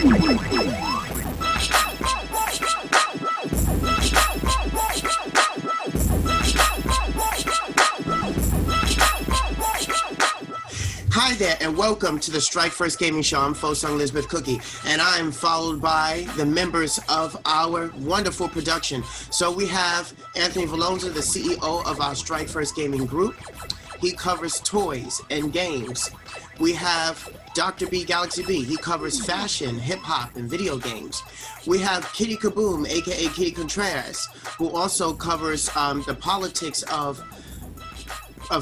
Hi there, and welcome to the Strike First Gaming Show. I'm Fosung Elizabeth Cookye, and I'm followed by the members of our wonderful production. So we have Anthony Velonza, the CEO of our Strike First Gaming Group. He covers toys and games. We have Dr. B Galaxy B. He covers fashion, hip-hop, and video games. We have Kitty Kaboom, aka Kitty Contreras, who also covers the politics of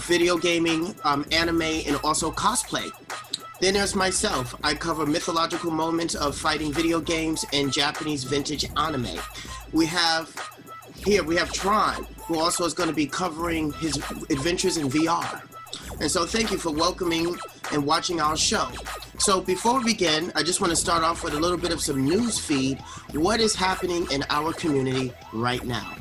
video gaming, anime, and also cosplay. Then there's myself. I cover mythological moments of fighting video games and Japanese vintage anime. We have Tron, who also is going to be covering his adventures in VR. And so thank you for welcoming and watching our show. So before we begin, I just want to start off with a little bit of some news feed. What is happening in our community right now?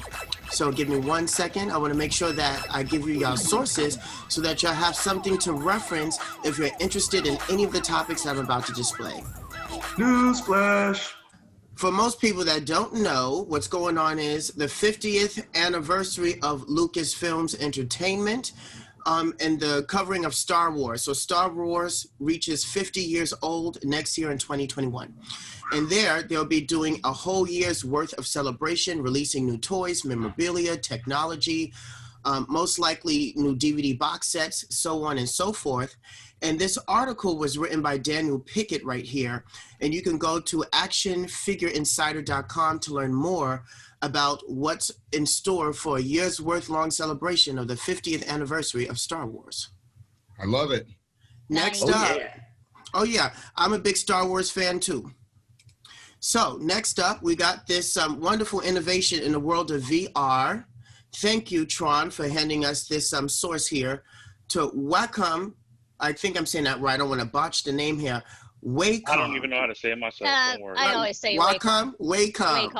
So give me 1 second. I want to make sure that I give you y'all sources so that y'all have something to reference if you're interested in any of the topics that I'm about to display. Newsflash. For most people that don't know, what's going on is the 50th anniversary of Lucasfilms Entertainment and the covering of Star Wars. So Star Wars reaches 50 years old next year in 2021. And they'll be doing a whole year's worth of celebration, releasing new toys, memorabilia, technology, most likely new DVD box sets, so on and so forth. And this article was written by Daniel Pickett right here. And you can go to actionfigureinsider.com to learn more about what's in store for a year's worth long celebration of the 50th anniversary of Star Wars. I love it. Next up, oh yeah, I'm a big Star Wars fan too. So next up, we got this wonderful innovation in the world of VR. Thank you, Tron, for handing us this source here to Wacom. I think I'm saying that right. I don't want to botch the name here. Wacom. I don't even know how to say it myself. Don't worry. I always say Wacom. Wacom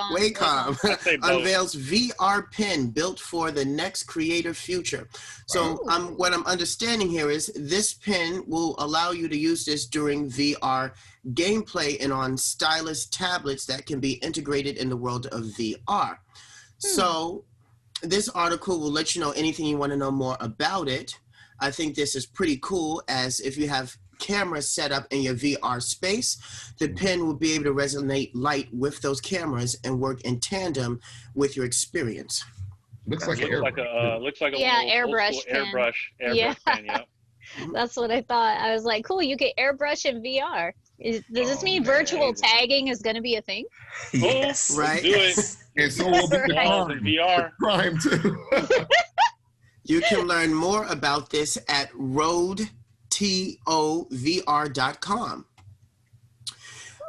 unveils VR pen built for the next creative future. So what I'm understanding here is this pen will allow you to use this during VR gameplay and on stylus tablets that can be integrated in the world of VR. So this article will let you know anything you want to know more about it. I think this is pretty cool, as if you have cameras set up in your VR space, the pen will be able to resonate light with those cameras and work in tandem with your experience. Looks like a airbrush pen. Airbrush pen, yeah. That's what I thought. I was like, cool, you get airbrush in VR. Does this mean virtual tagging is going to be a thing? Yes. Right. Do it. And so will be in VR. Prime too. You can learn more about this at roadtovr.com.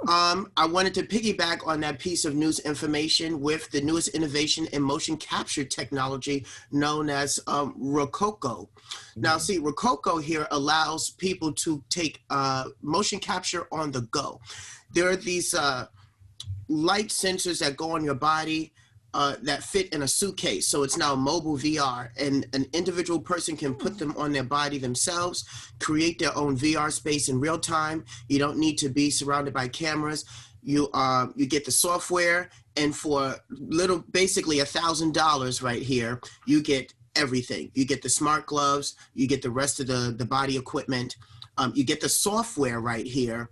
I wanted to piggyback on that piece of news information with the newest innovation in motion capture technology known as rococo. Now, see, rococo here allows people to take motion capture on the go. There are these light sensors that go on your body that fit in a suitcase. So it's now mobile VR, and an individual person can put them on their body themselves, create their own VR space in real time. You don't need to be surrounded by cameras. You get the software, and for basically $1,000 right here, you get everything. You get the smart gloves, you get the rest of the body equipment, you get the software right here,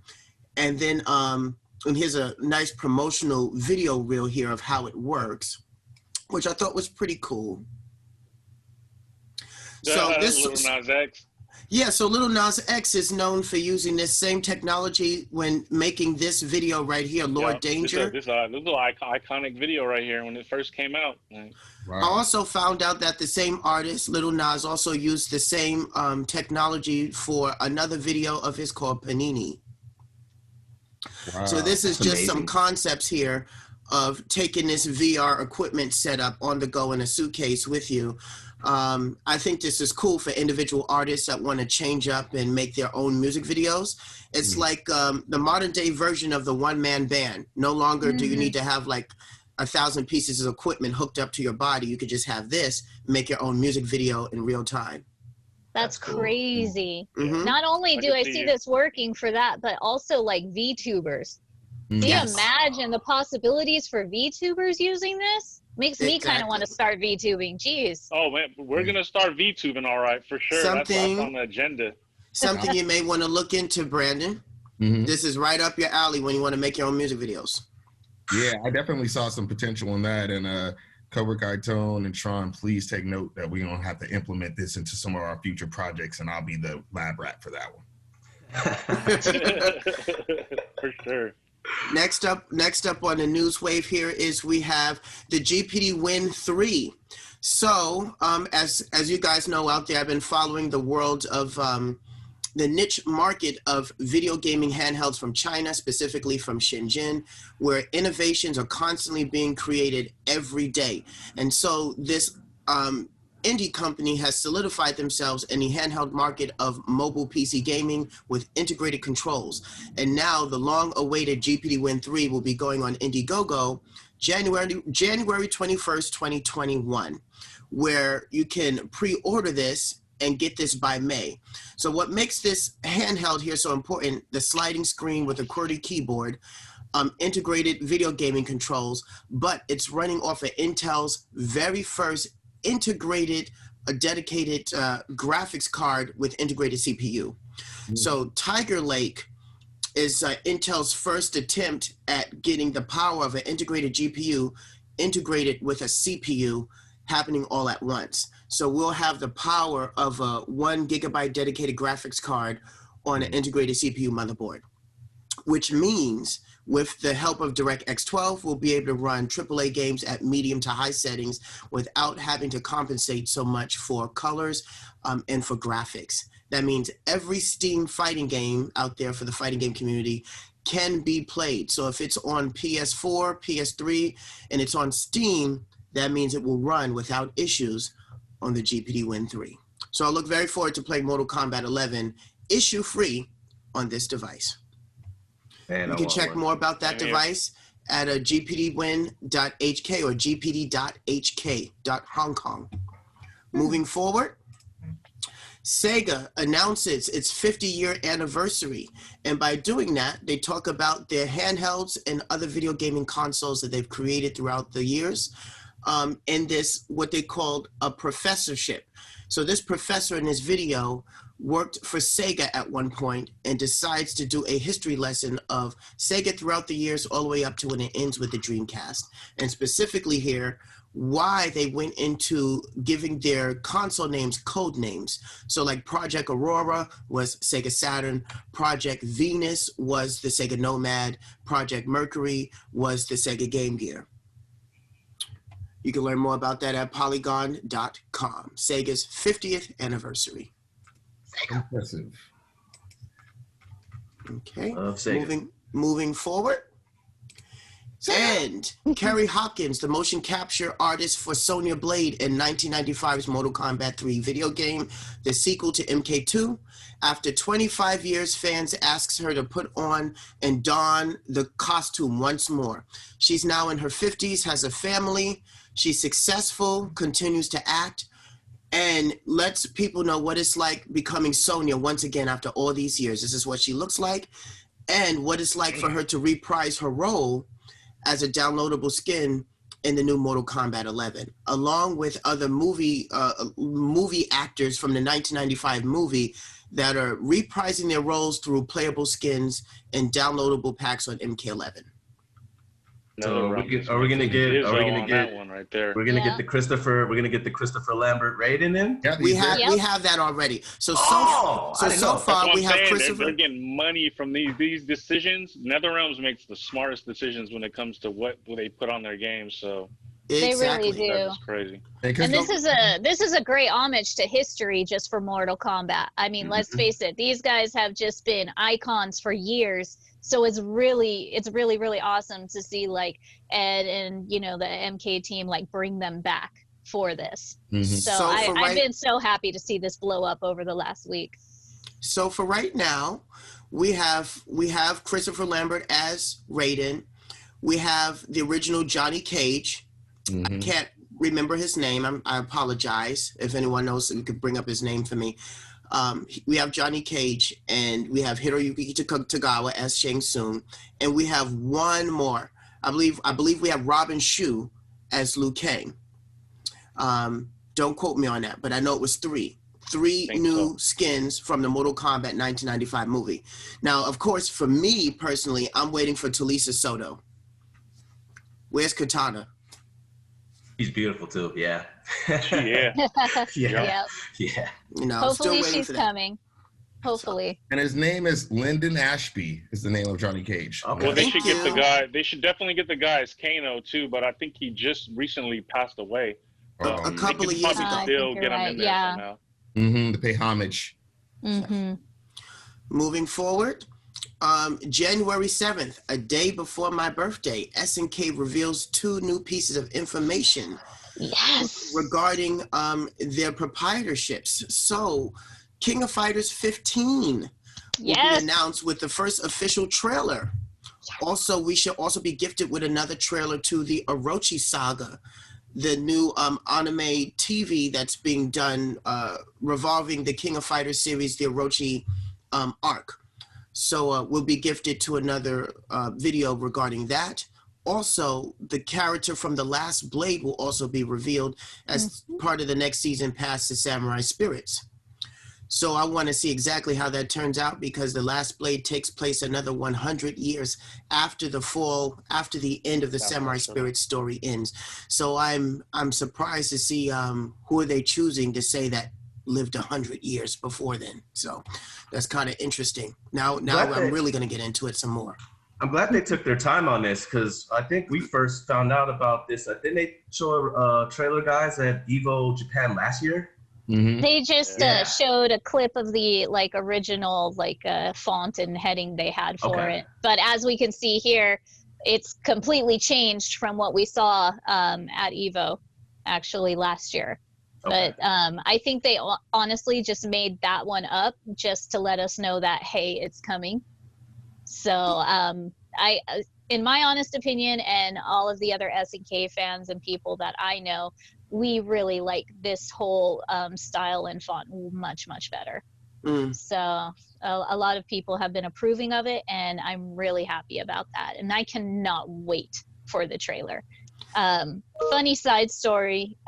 and then and here's a nice promotional video reel here of how it works, which I thought was pretty cool. So this Lil Nas X. Yeah, so Lil Nas X is known for using this same technology when making this video right here, Lord Danger. This is an iconic video right here when it first came out. Wow. I also found out that the same artist, Lil Nas, also used the same technology for another video of his called Panini. Wow, so this is just some concepts here of taking this VR equipment set up on the go in a suitcase with you. I think this is cool for individual artists that want to change up and make their own music videos. It's like the modern day version of the one-man band. No longer do you need to have like 1,000 pieces of equipment hooked up to your body. You could just have this, make your own music video in real time. That's crazy. Mm-hmm. Not only do I see this working for that, but also like VTubers. Do you Yes. imagine the possibilities for VTubers using this? Makes me kind of want to start VTubing. Jeez. Oh man, we're gonna start VTubing, all right, for sure. That's Something- on the agenda. Something you may want to look into, Brandon. Mhm. This is right up your alley when you want to make your own music videos. Yeah, I definitely saw some potential in that. And CobrakaiTone and Tron, please take note that we're gonna have to implement this into some of our future projects, and I'll be the lab rat for that one. For sure. Next up on the news wave here is we have the GPD Win3. So, as you guys know out there, I've been following the world of the niche market of video gaming handhelds from China, specifically from Shenzhen, where innovations are constantly being created every day. And so this indie company has solidified themselves in the handheld market of mobile PC gaming with integrated controls. And now the long-awaited GPD Win3 will be going on Indiegogo January 21st, 2021, where you can pre-order this and get this by May. So what makes this handheld here so important, the sliding screen with a QWERTY keyboard, integrated video gaming controls, but it's running off of Intel's very first integrated, dedicated graphics card with integrated CPU. So Tiger Lake is Intel's first attempt at getting the power of an integrated GPU integrated with a CPU happening all at once. So we'll have the power of a 1 gigabyte dedicated graphics card on an integrated CPU motherboard, which means with the help of DirectX 12, we'll be able to run AAA games at medium to high settings without having to compensate so much for colors and for graphics. That means every Steam fighting game out there for the fighting game community can be played. So if it's on PS4, PS3, and it's on Steam, that means it will run without issues on the GPD Win3. So I look very forward to playing Mortal Kombat 11 issue-free on this device. Man, You can check more about that Same here. device at gpdwin.hk or gpd.hk.hong Kong. Moving forward, Sega announces its 50-year anniversary. And by doing that, they talk about their handhelds and other video gaming consoles that they've created throughout the years in this, what they called a professorship. So this professor in this video worked for Sega at one point and decides to do a history lesson of Sega throughout the years all the way up to when it ends with the Dreamcast. And specifically here, why they went into giving their console names code names. So like Project Aurora was Sega Saturn, Project Venus was the Sega Nomad, Project Mercury was the Sega Game Gear. You can learn more about that at polygon.com. Sega's 50th anniversary. Impressive. Okay, Love Sega. moving forward. And Currie Hopkins, the motion capture artist for Sonya Blade in 1995's Mortal Kombat 3 video game, the sequel to MK2. After 25 years, fans asks her to put on and don the costume once more. She's now in her 50s, has a family, she's successful, continues to act, and lets people know what it's like becoming Sonya once again after all these years. This is what she looks like, and what it's like for her to reprise her role as a downloadable skin in the new Mortal Kombat 11, along with other movie actors from the 1995 movie that are reprising their roles through playable skins and downloadable packs on MK11. So Another are we gonna get that one right there. we're gonna Yeah. get the Christopher Lambert Raiden in? Yeah, We these have Yep. we have that already. So Oh, I didn't know. so far That's what we I'm have saying. Christopher. They're getting money from these decisions. NetherRealms makes the smartest decisions when it comes to what they put on their games. So They really Exactly. do. that's crazy. And this is a great homage to history just for Mortal Kombat. I mean, let's face it, these guys have just been icons for years. So it's really awesome to see like Ed and the MK team like bring them back for this. Mhm. So, So for I've right- been so happy to see this blow up over the last week. So for right now, we have Christopher Lambert as Raiden. We have the original Johnny Cage. I can't remember his name. I apologize. If anyone knows, you could bring up his name for me. We have Johnny Cage, and we have Hiroyuki Tagawa as Shang Tsung, and we have one more. I believe we have Robin Shu as Liu Kang. Don't quote me on that, but I know it was three new skins from the Mortal Kombat 1995 movie. Now, of course, for me personally, I'm waiting for Talisa Soto. Where's Katana? She's beautiful too. Yeah. Yeah. Yeah. Yep. Yeah. You know, Hopefully still waiting she's for that. coming. Hopefully. And his name is Lyndon Ashby. Is the name of Johnny Cage. Okay. Well, they Thank should get the you. guy. They should definitely get the guy as Kano too. But I think he just recently passed away. A They couple could of years probably ago. I still think you're get him right, in there yeah. somehow. To pay homage. Mm-hmm. Moving forward, January 7th, a day before my birthday, SNK reveals 2 new pieces of information Yes. regarding their proprietorships. So, King of Fighters 15 will be Yes. announced with the first official trailer. Also, we should also be gifted with another trailer to the Orochi Saga, the new anime TV that's being done revolving the King of Fighters series, the Orochi arc. So we'll be gifted to another video regarding that. Also, the character from The Last Blade will also be revealed as part of the next season pass to Samurai Spirits. So I want to see exactly how that turns out, because The Last Blade takes place another 100 years after the end of the Samurai Spirit story ends. So I'm surprised to see who are they choosing to say that lived 100 years before then. So that's kind of interesting. Now I'm really going to get into it some more. I'm glad they took their time on this, because I think we first found out about this. I think they showed trailer guys at Evo Japan last year. They just Yeah. showed a clip of the original font and heading they had for Okay. it. But as we can see here, it's completely changed from what we saw at Evo actually last year. Okay. But I think they honestly just made that one up just to let us know that, hey, it's coming. So I, in my honest opinion, and all of the other SNK fans and people that I know, we really like this whole style and font much, much better. So a lot of people have been approving of it, and I'm really happy about that. And I cannot wait for the trailer. Funny side story,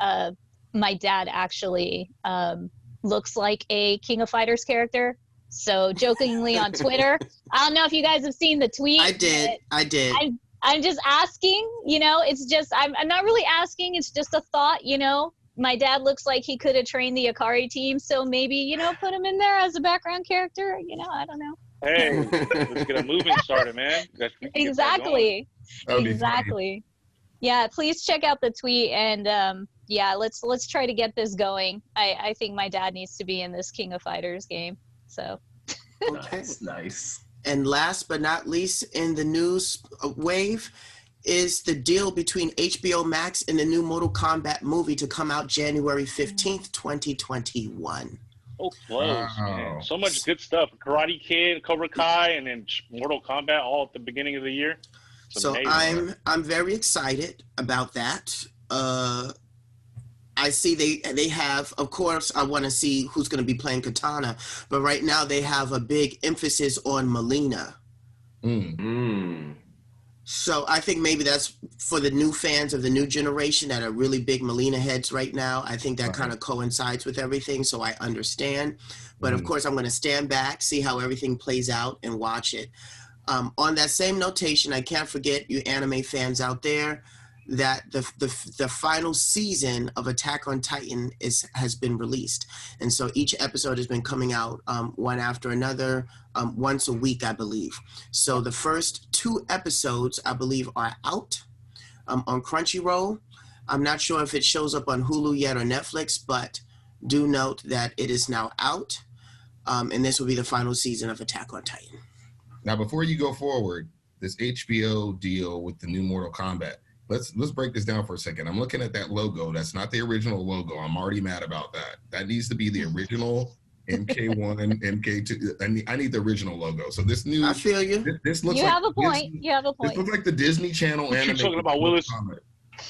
my dad actually looks like a King of Fighters character. So jokingly on Twitter, I don't know if you guys have seen the tweet. I did. I'm just asking, it's just, I'm not really asking. It's just a thought, my dad looks like he could have trained the Okuy team. So maybe, put him in there as a background character, I don't know. Hey, let's get a movement started, man. Exactly. That would be Exactly. Yeah. Please check out the tweet, and yeah, let's try to get this going. I think my dad needs to be in this King of Fighters game. So. Okay. Nice. And last but not least in the news wave is the deal between HBO Max and the new Mortal Kombat movie to come out January 15th, 2021. Oh, close, man. Wow. So much good stuff. Karate Kid, Cobra Kai, and then Mortal Kombat all at the beginning of the year. It's So amazing. I'm very excited about that. I see they have, of course, I want to see who's going to be playing Katana, but right now they have a big emphasis on Melina. So I think maybe that's for the new fans of the new generation that are really big Melina heads right now. I think that kind of coincides with everything, so I understand. But of course, I'm going to stand back, see how everything plays out, and watch it. On that same notation, I can't forget you anime fans out there that the final season of Attack on Titan has been released. And so each episode has been coming out one after another, once a week, I believe. So the first 2 episodes, I believe, are out on Crunchyroll. I'm not sure if it shows up on Hulu yet or Netflix, but do note that it is now out. And this will be the final season of Attack on Titan. Now, before you go forward, this HBO deal with the new Mortal Kombat, let's break this down for a second. I'm looking at that logo. That's not the original logo. I'm already mad about that. That needs to be the original MK1, MK2. I need the original logo. So this new, I feel you. This looks You like have a point. Disney, You have a this point. looks like the Disney Channel What you anime. talking about, Willis?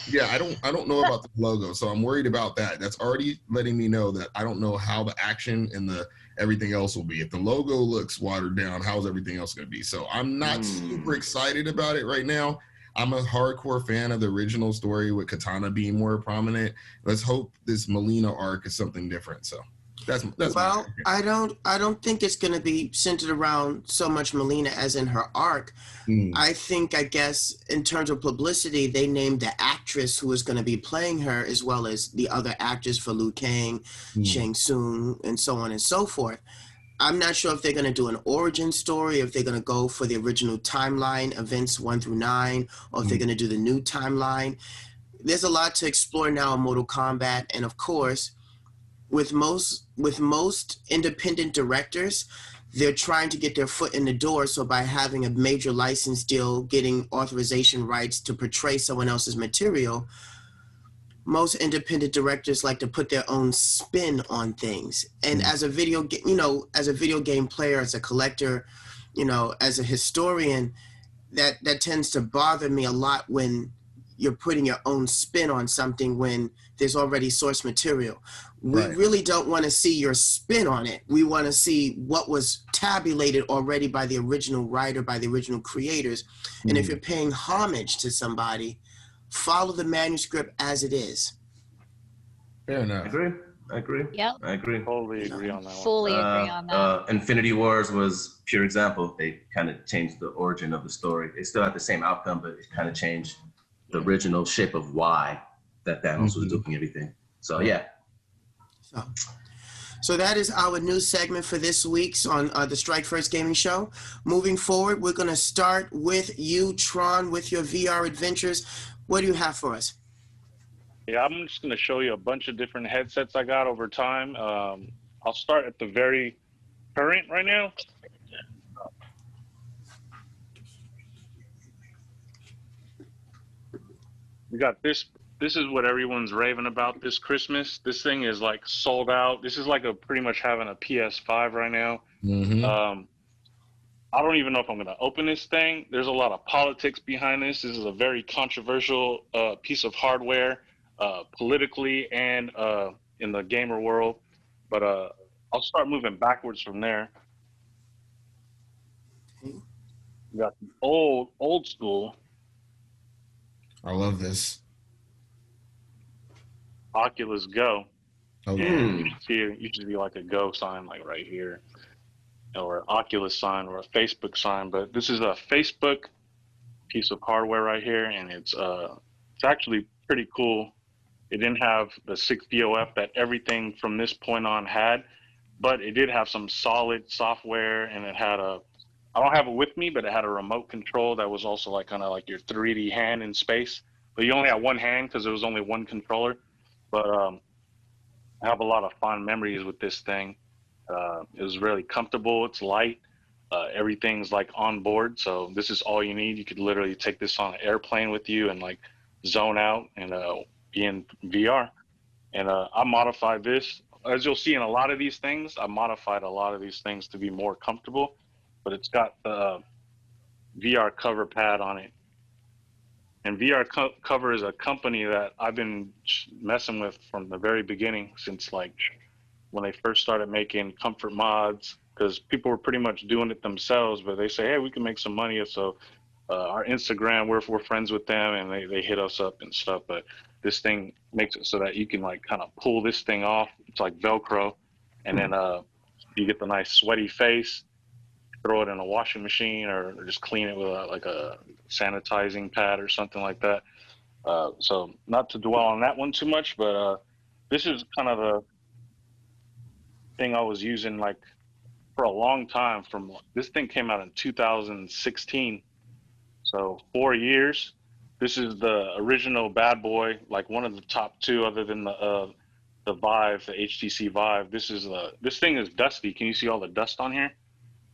Yeah, I don't know about the logo, so I'm worried about that. That's already letting me know that I don't know how the action and the everything else will be. If the logo looks watered down, how's everything else going to be? So I'm not super excited about it right now. I'm a hardcore fan of the original story with Katana being more prominent. Let's hope this Melina arc is something different. So that's well, I don't think it's going to be centered around so much Melina as in her arc. I guess in terms of publicity, they named the actress who is going to be playing her, as well as the other actors for Liu Kang, Shang Tsung, and so on and so forth. I'm not sure if they're going to do an origin story, if they're going to go for the original timeline, events 1 through 9, or if they're going to do the new timeline. There's a lot to explore now in Mortal Kombat, and of course, with most independent directors, they're trying to get their foot in the door. So by having a major license deal, getting authorization rights to portray someone else's material, most independent directors like to put their own spin on things. And as a video game player, as a collector, as a historian, that tends to bother me a lot when you're putting your own spin on something when there's already source material. We really don't want to see your spin on it. We want to see what was tabulated already by the original writer, by the original creators. And if you're paying homage to somebody, follow the manuscript as it is. Fair enough. I agree. Yep. I agree. Totally agree on that one. Fully agree on that. Infinity Wars was pure example. They kind of changed the origin of the story. They still had the same outcome, but it kind of changed the original shape of why that Thanos was doing everything. So yeah. So that is our new segment for this week's on the Strike First Gaming Show. Moving forward, we're going to start with you, Tron, with your VR adventures. What do you have for us? Yeah, I'm just going to show you a bunch of different headsets I got over time. I'll start at the very current right now. We got this. This is what everyone's raving about this Christmas. This thing is like sold out. This is like pretty much having a PS5 right now. I don't even know if I'm going to open this thing. There's a lot of politics behind this. This is a very controversial piece of hardware, politically and in the gamer world. But I'll start moving backwards from there. We got the old school. I love this. Oculus Go. Oh, You should be like a Go sign, like right here, or an Oculus sign, or a Facebook sign. But this is a Facebook piece of hardware right here, and it's actually pretty cool. It didn't have the 6 DOF that everything from this point on had, but it did have some solid software, and it had I don't have it with me, but it had a remote control that was also like kind of like your 3D hand in space. But you only had one hand because there was only one controller. But I have a lot of fond memories with this thing. It was really comfortable. It's light. Everything's like on board. So this is all you need. You could literally take this on an airplane with you and like zone out and be in VR. And I modified this. As you'll see in a lot of these things, I modified a lot of these things to be more comfortable. But it's got the VR cover pad on it. And VR Cover is a company that I've been messing with from the very beginning, since like when they first started making comfort mods, because people were pretty much doing it themselves, but they say, hey, we can make some money. So our Instagram, we're friends with them, and they hit us up and stuff. But this thing makes it so that you can like kind of pull this thing off. It's like Velcro. And then you get the nice sweaty face. Throw it in a washing machine or just clean it with a sanitizing pad or something like that. So not to dwell on that one too much, but this is kind of the thing I was using like for a long time. This thing came out in 2016, so 4 years. This is the original bad boy, like one of the top two, other than the Vive, the HTC Vive. This thing is dusty. Can you see all the dust on here?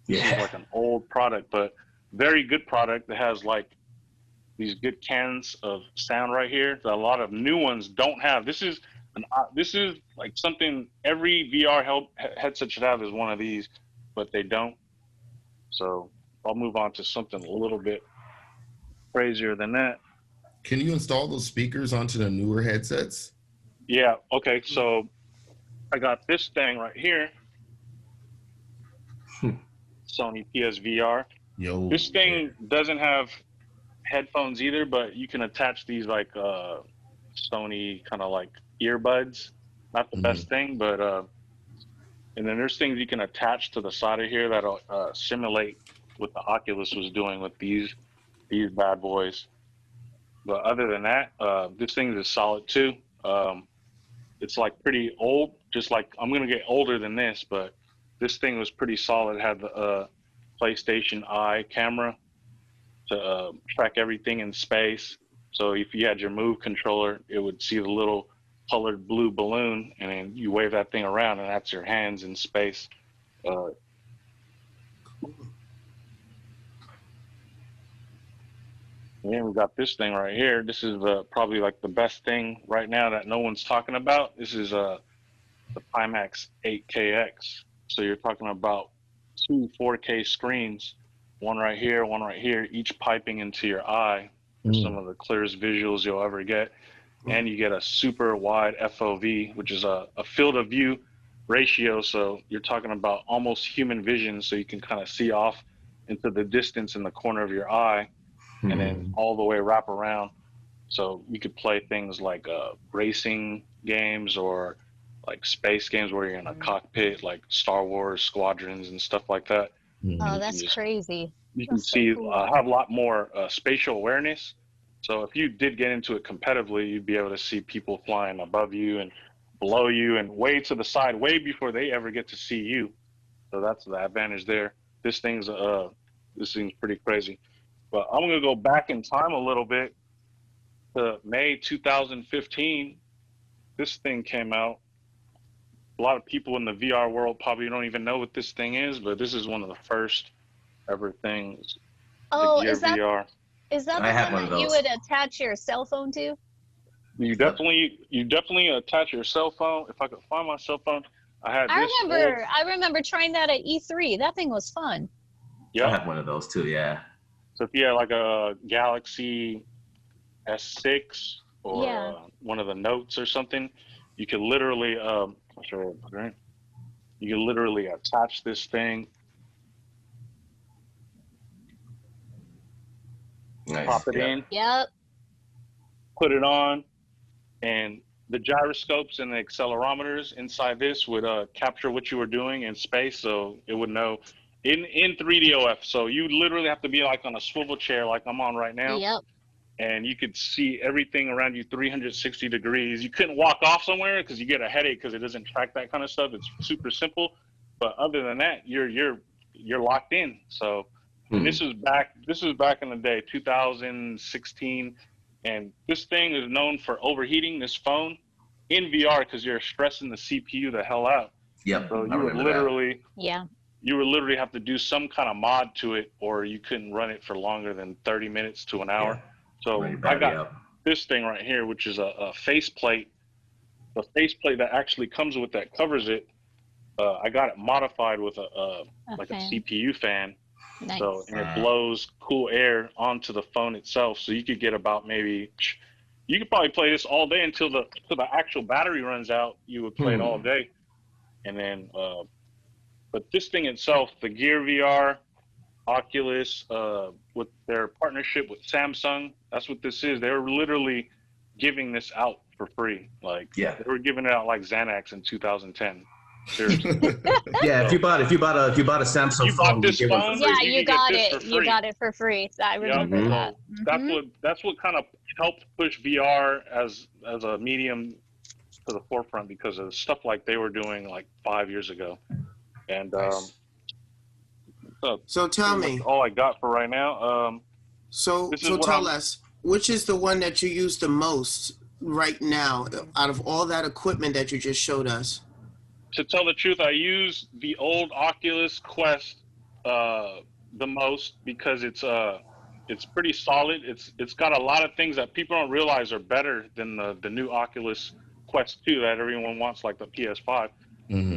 This is like an old product, but very good product that has like these good cans of sound right here that a lot of new ones don't have. This is like something every VR headset should have, is one of these, but they don't. So I'll move on to something a little bit crazier than that. Can you install those speakers onto the newer headsets? Yeah. Okay. So I got this thing right here. Sony PSVR. Yo, This thing doesn't have headphones either, but you can attach these like Sony kind of like earbuds. Not the best thing, but and then there's things you can attach to the side of here that'll simulate what the Oculus was doing with these bad boys. But other than that, this thing is solid too. It's like pretty old, just like I'm gonna get older than this, but this thing was pretty solid. It had the PlayStation Eye camera to track everything in space. So if you had your Move controller, it would see the little colored blue balloon, and then you wave that thing around, and that's your hands in space. And then we got this thing right here. This is probably like the best thing right now that no one's talking about. This is the Pimax 8KX. So you're talking about 2 4K screens, one right here, each piping into your eye for some of the clearest visuals you'll ever get. And you get a super wide FOV, which is a field of view ratio. So you're talking about almost human vision, so you can kind of see off into the distance in the corner of your eye, and then all the way wrap around. So you could play things like racing games or like space games where you're in a cockpit, like Star Wars Squadrons and stuff like that. Oh, that's crazy. You can see have a lot more spatial awareness. So if you did get into it competitively, you'd be able to see people flying above you and below you and way to the side, way before they ever get to see you. So that's the advantage there. This thing's pretty crazy. But I'm gonna go back in time a little bit to May 2015. This thing came out. A lot of people in the VR world probably don't even know what this thing is, but this is one of the first ever things. Oh, the Gear is that VR. Is that I the had one one of that you those. would attach your cell phone to? You definitely attach your cell phone. If I could find my cell phone, I had this. I remember trying that at E3. That thing was fun. Yeah. I have one of those too. Yeah. So if you had like a Galaxy S6 or one of the Notes or something, you could literally you could literally attach this thing, Nice. pop it in, Yep. put it on, and the gyroscopes and the accelerometers inside this would capture what you were doing in space, so it would know in 3DOF. So you literally have to be like on a swivel chair like I'm on right now. Yep. And you could see everything around you 360 degrees. You couldn't walk off somewhere because you get a headache because it doesn't track that kind of stuff. It's super simple. But other than that, you're locked in. So and this was back in the day, 2016. And this thing is known for overheating, this phone, in VR, because you're stressing the CPU the hell out. Yep. So I remember that. you would literally have to do some kind of mod to it, or you couldn't run it for longer than 30 minutes to an hour. Yeah. So I got this thing right here, which is a faceplate. The faceplate that actually comes with that covers it. I got it modified with a CPU fan. Nice. So and it blows cool air onto the phone itself. So you could get about you could probably play this all day until the actual battery runs out. You would play it all day, and then but this thing itself, the Gear VR, Oculus, with their partnership with Samsung, that's what this is. They were literally giving this out for free. Like they were giving it out like Xanax in 2010. Seriously. Yeah, if you bought a Samsung phone, this phone, you got it. You got it for free. So I remember that. That's what kind of helped push VR as a medium to the forefront, because of stuff like they were doing like 5 years ago. And so tell me, all I got for right now. So tell us, which is the one that you use the most right now out of all that equipment that you just showed us? To tell the truth, I use the old Oculus Quest the most, because it's pretty solid. It's got a lot of things that people don't realize are better than the new Oculus Quest 2 that everyone wants, like the PS5.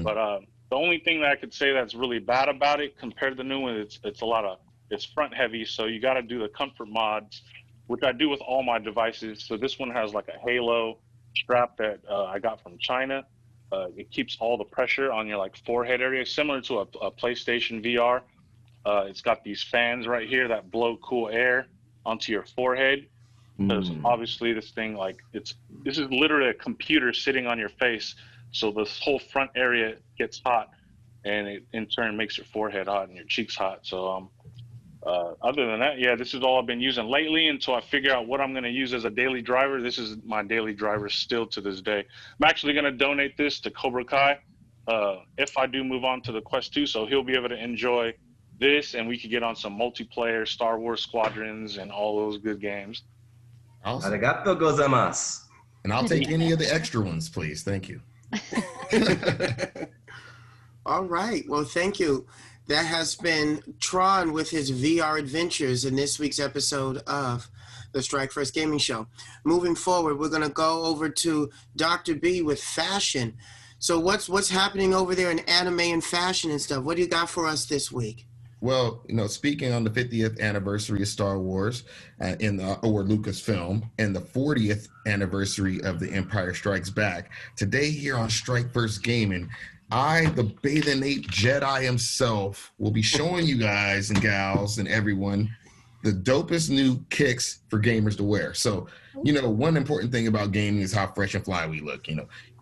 But the only thing that I could say that's really bad about it compared to the new one, it's front heavy, so you got to do the comfort mods, which I do with all my devices. So this one has like a halo strap that I got from China. It keeps all the pressure on your like forehead area, similar to a PlayStation VR. It's got these fans right here that blow cool air onto your forehead. Because obviously this thing, like, this is literally a computer sitting on your face. So this whole front area gets hot, and it in turn makes your forehead hot and your cheeks hot. So other than that, yeah, this is all I've been using lately until I figure out what I'm going to use as a daily driver. This is my daily driver still to this day. I'm actually going to donate this to Cobrakai if I do move on to the Quest 2, so he'll be able to enjoy this, and we could get on some multiplayer Star Wars Squadrons and all those good games. Awesome. Arigato gozaimasu. And I'll take any of the extra ones, please. Thank you. All right. Well, thank you. That has been Tron with his VR Adventures in this week's episode of the Strike First Gaming Show. Moving forward, we're going to go over to Dr. B with fashion. So what's happening over there in anime and fashion and stuff? What do you got for us this week? Well, speaking on the 50th anniversary of Star Wars or Lucasfilm, and the 40th anniversary of The Empire Strikes Back, today here on Strike First Gaming, I, the bathing ape Jedi himself, will be showing you guys and gals and everyone the dopest new kicks for gamers to wear. So, one important thing about gaming is how fresh and fly we look.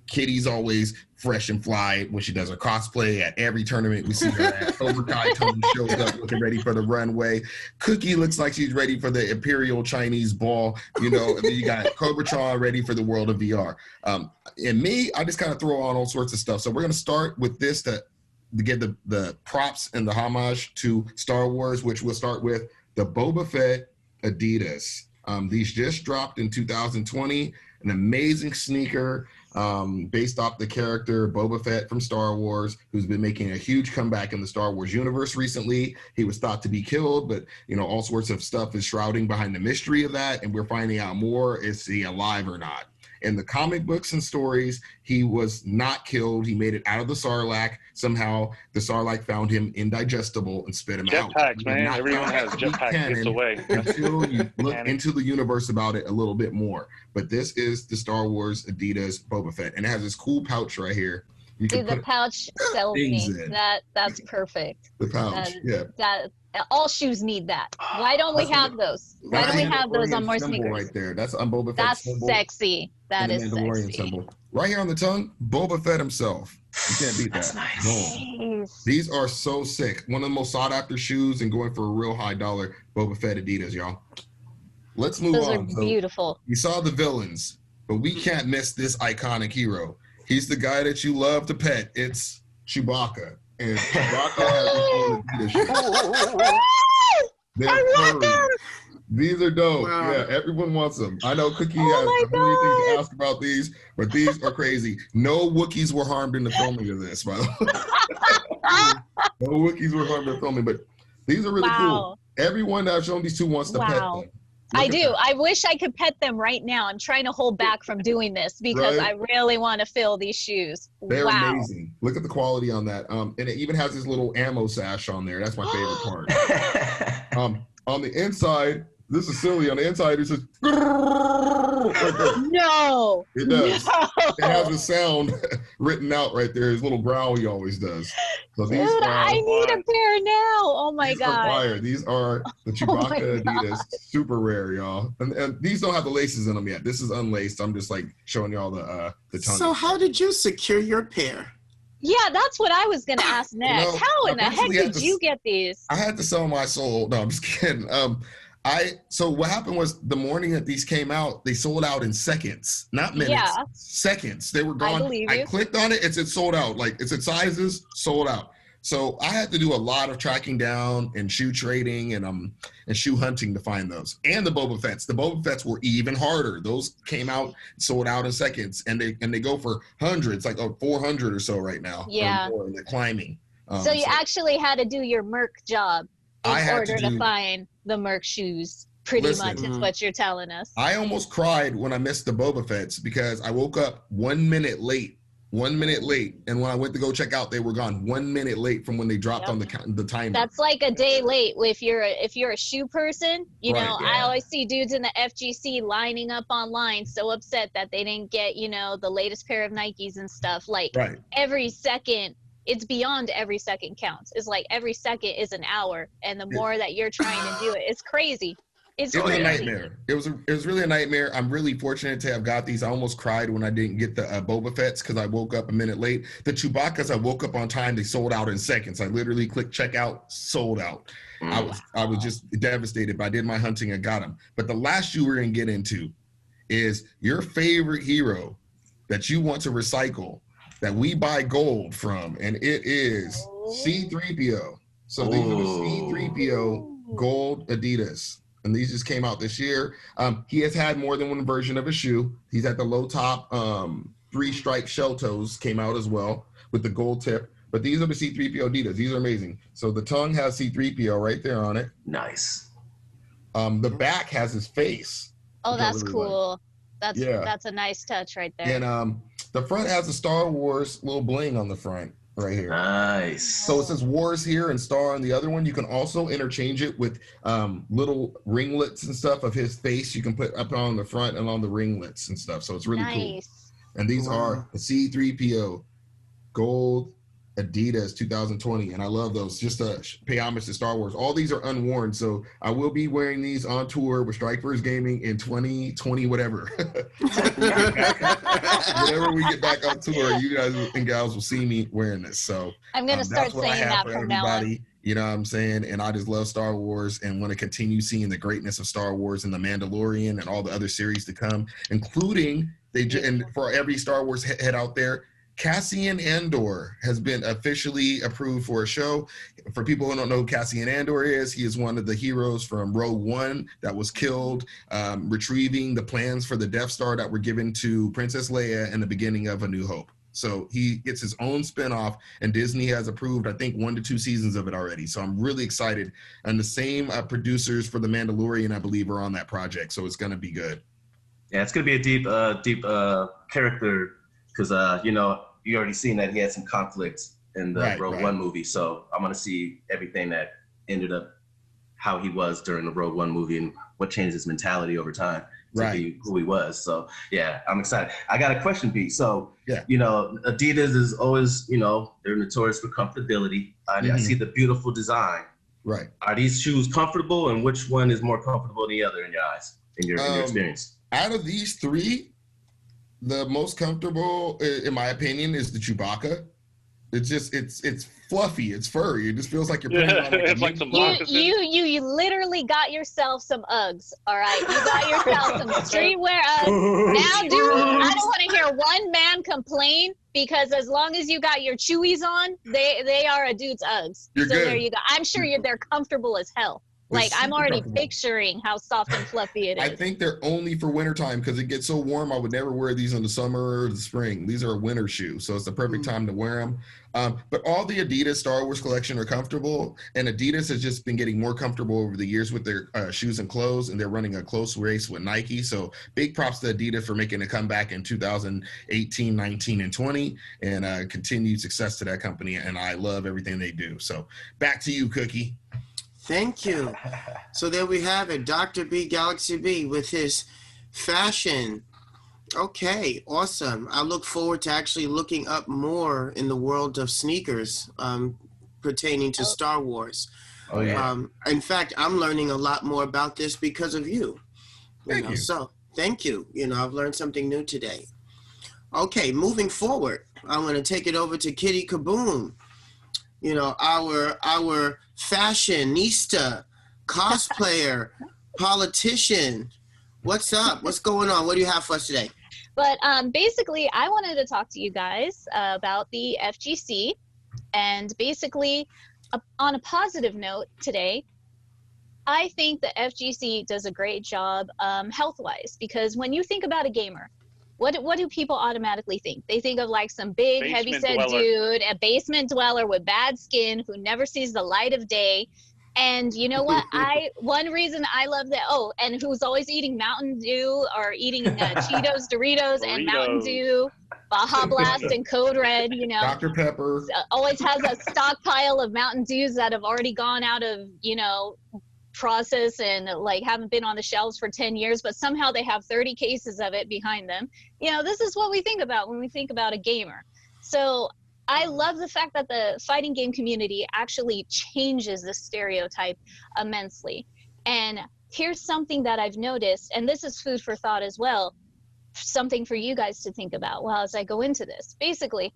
Kitty's always fresh and fly when she does her cosplay. At every tournament we see her at. CobrakaiTone shows up looking ready for the runway. Cookye looks like she's ready for the Imperial Chinese ball, and then you got Cobratron ready for the world of VR. And me, I just kind of throw on all sorts of stuff. So we're going to start with this to get the props and the homage to Star Wars, which we'll start with the Boba Fett Adidas. These just dropped in 2020, an amazing sneaker. Based off the character Boba Fett from Star Wars, who's been making a huge comeback in the Star Wars universe recently. He was thought to be killed, but all sorts of stuff is shrouding behind the mystery of that, and we're finding out more. Is he alive or not? In the comic books and stories, he was not killed. He made it out of the Sarlacc. Somehow, the Sarlacc found him indigestible and spit him out. Jetpacks, man. Everyone has jetpacks. Gets away. Until you look into the universe about it a little bit more. But this is the Star Wars Adidas Boba Fett, and it has this cool pouch right here. Dude, the pouch sells me. That's perfect. The pouch, all shoes need that. Why don't we have those? Why don't we have those on more sneakers? Right there. That's on Boba Fett. That's sexy. That is sexy. Symbol. Right here on the tongue, Boba Fett himself. You can't beat that. Nice. These are so sick. One of the most sought after shoes and going for a real high dollar Boba Fett Adidas, y'all. Let's move on. Those are beautiful. You saw the villains, but we can't miss this iconic hero. He's the guy that you love to pet. It's Chewbacca. And Chewbacca has his own Adidas shoes. I love them. These are dope. Wow. Yeah, everyone wants them. I know Cookye has a million things to ask about these, but these are crazy. No Wookiees were harmed in the filming of this, by the way. No Wookiees were harmed in the filming, but these are really cool. Everyone that I've shown these to wants to pet them. I do. I wish I could pet them right now. I'm trying to hold back from doing this because I really want to fill these shoes. They're amazing. Look at the quality on that. And it even has this little ammo sash on there. That's my favorite part. On the inside, this is silly. On the inside, it says no. It does. No. It has a sound written out right there. His little growl he always does. So these I need a pair now. Oh my god. These are the Chewbacca Adidas. Super rare, y'all. And these don't have the laces in them yet. This is unlaced. I'm just like showing y'all the tongue. So how did you secure your pair? Yeah, that's what I was gonna ask next. How in the heck did you get these? I had to sell my soul. No, I'm just kidding. So what happened was the morning that these came out, they sold out in seconds, not minutes. Yeah. Seconds. They were gone. I believe you. I clicked on it. It said sold out. Like it said sizes sold out. So I had to do a lot of tracking down and shoe trading and shoe hunting to find those. And the Boba Fetts. The Boba Fetts were even harder. Those came out, sold out in seconds, and they go for hundreds, like 400 or so right now. Yeah. And they're climbing. So you actually had to do your Merc job in order to find the Merc shoes. Pretty much is what you're telling us. I almost cried when I missed the Boba Fetts because I woke up 1 minute late. 1 minute late, and when I went to go check out, they were gone 1 minute late from when they dropped on the timer. That's like a day late. If you're a shoe person, I always see dudes in the FGC lining up online, so upset that they didn't get the latest pair of Nikes and stuff. Like every second it's beyond every second counts. It's like every second is an hour, and the more that you're trying to do it, it's crazy. It was a nightmare. It was really a nightmare. I'm really fortunate to have got these. I almost cried when I didn't get the Boba Fett's because I woke up a minute late. The Chewbacca's, I woke up on time. They sold out in seconds. I literally clicked checkout, sold out. I was just devastated, but I did my hunting and got them. But the last you we're going to get into is your favorite hero that you want to recycle, that we buy gold from, and it is C-3PO. So these are the C-3PO gold Adidas, and these just came out this year. He has had more than one version of a shoe. He's at the low top, 3-stripe shell toes came out as well with the gold tip. But these are the C-3PO Adidas. These are amazing. So the tongue has C-3PO right there on it. Nice. The back has his face. Oh, that's really cool. Like. That's a nice touch right there. And the front has a Star Wars little bling on the front right here. Nice. So it says Wars here and Star on the other one. You can also interchange it with little ringlets and stuff of his face. You can put up on the front and on the ringlets and stuff. So it's really cool. And these are the C-3PO gold Adidas 2020, and I love those. Just to pay homage to Star Wars. All these are unworn, so I will be wearing these on tour with Strikefirst Gaming in 2020, whatever. Whenever we get back on tour, you guys and gals will see me wearing this. So I'm gonna start saying that from now on. You know what I'm saying? And I just love Star Wars and want to continue seeing the greatness of Star Wars and The Mandalorian and all the other series to come, including and for every Star Wars head out there, Cassian Andor has been officially approved for a show. For people who don't know who Cassian Andor is, he is one of the heroes from Rogue One that was killed, retrieving the plans for the Death Star that were given to Princess Leia in the beginning of A New Hope. So he gets his own spinoff, and Disney has approved, I think, 1 to 2 seasons of it already. So I'm really excited. And the same producers for The Mandalorian, I believe, are on that project. So it's going to be good. Yeah, it's going to be a deep character. Because, you already seen that he had some conflict in the Rogue One movie. So I'm going to see everything that ended up, how he was during the Rogue One movie and what changed his mentality over time to be who he was. So, yeah, I'm excited. I got a question, Pete. So, Adidas is always, they're notorious for comfortability. I see the beautiful design. Right. Are these shoes comfortable, and which one is more comfortable than the other in your eyes, in your experience? Out of these three, the most comfortable, in my opinion, is the Chewbacca. It's just, it's fluffy, it's furry. It just feels like you're putting on it's like some you literally got yourself some Uggs, all right? You got yourself some streetwear Uggs. Now, dude, I don't want to hear one man complain, because as long as you got your Chewies on, they are a dude's Uggs. You're so good. There you go. I'm sure they're comfortable as hell. Like, I'm already picturing how soft and fluffy it is. I think they're only for wintertime because it gets so warm. I would never wear these in the summer or the spring. These are a winter shoe, so it's the perfect time to wear them. But all the Adidas Star Wars collection are comfortable, and Adidas has just been getting more comfortable over the years with their shoes and clothes, and they're running a close race with Nike. So big props to Adidas for making a comeback in 2018, 19, and 20, and continued success to that company, and I love everything they do. So back to you, Cookye. Thank you. So there we have it, Dr. B, Galaxy B, with his fashion. Okay, awesome. I look forward to actually looking up more in the world of sneakers pertaining to Star Wars. Oh, yeah. In fact, I'm learning a lot more about this because of you. Thank you. So thank you. I've learned something new today. Okay, moving forward, I'm going to take it over to Kitty Kaboom. Our fashionista, cosplayer, politician. What's up? What's going on? What do you have for us today? But basically, I wanted to talk to you guys about the FGC. And basically, on a positive note today, I think the FGC does a great job health-wise. Because when you think about a gamer, what do people automatically think? They think of like some big, heavyset dude, a basement dweller with bad skin who never sees the light of day. And you know what? One reason I love that, and who's always eating Mountain Dew or eating Cheetos, Doritos, and Mountain Dew, Baja Blast, and Code Red, Dr. Pepper. Always has a stockpile of Mountain Dews that have already gone out of, process and like haven't been on the shelves for 10 years, but somehow they have 30 cases of it behind them. This is what we think about when we think about a gamer. So I love the fact that the fighting game community actually changes the stereotype immensely. And here's something that I've noticed, and this is food for thought as well, something for you guys to think about while as I go into this. Basically,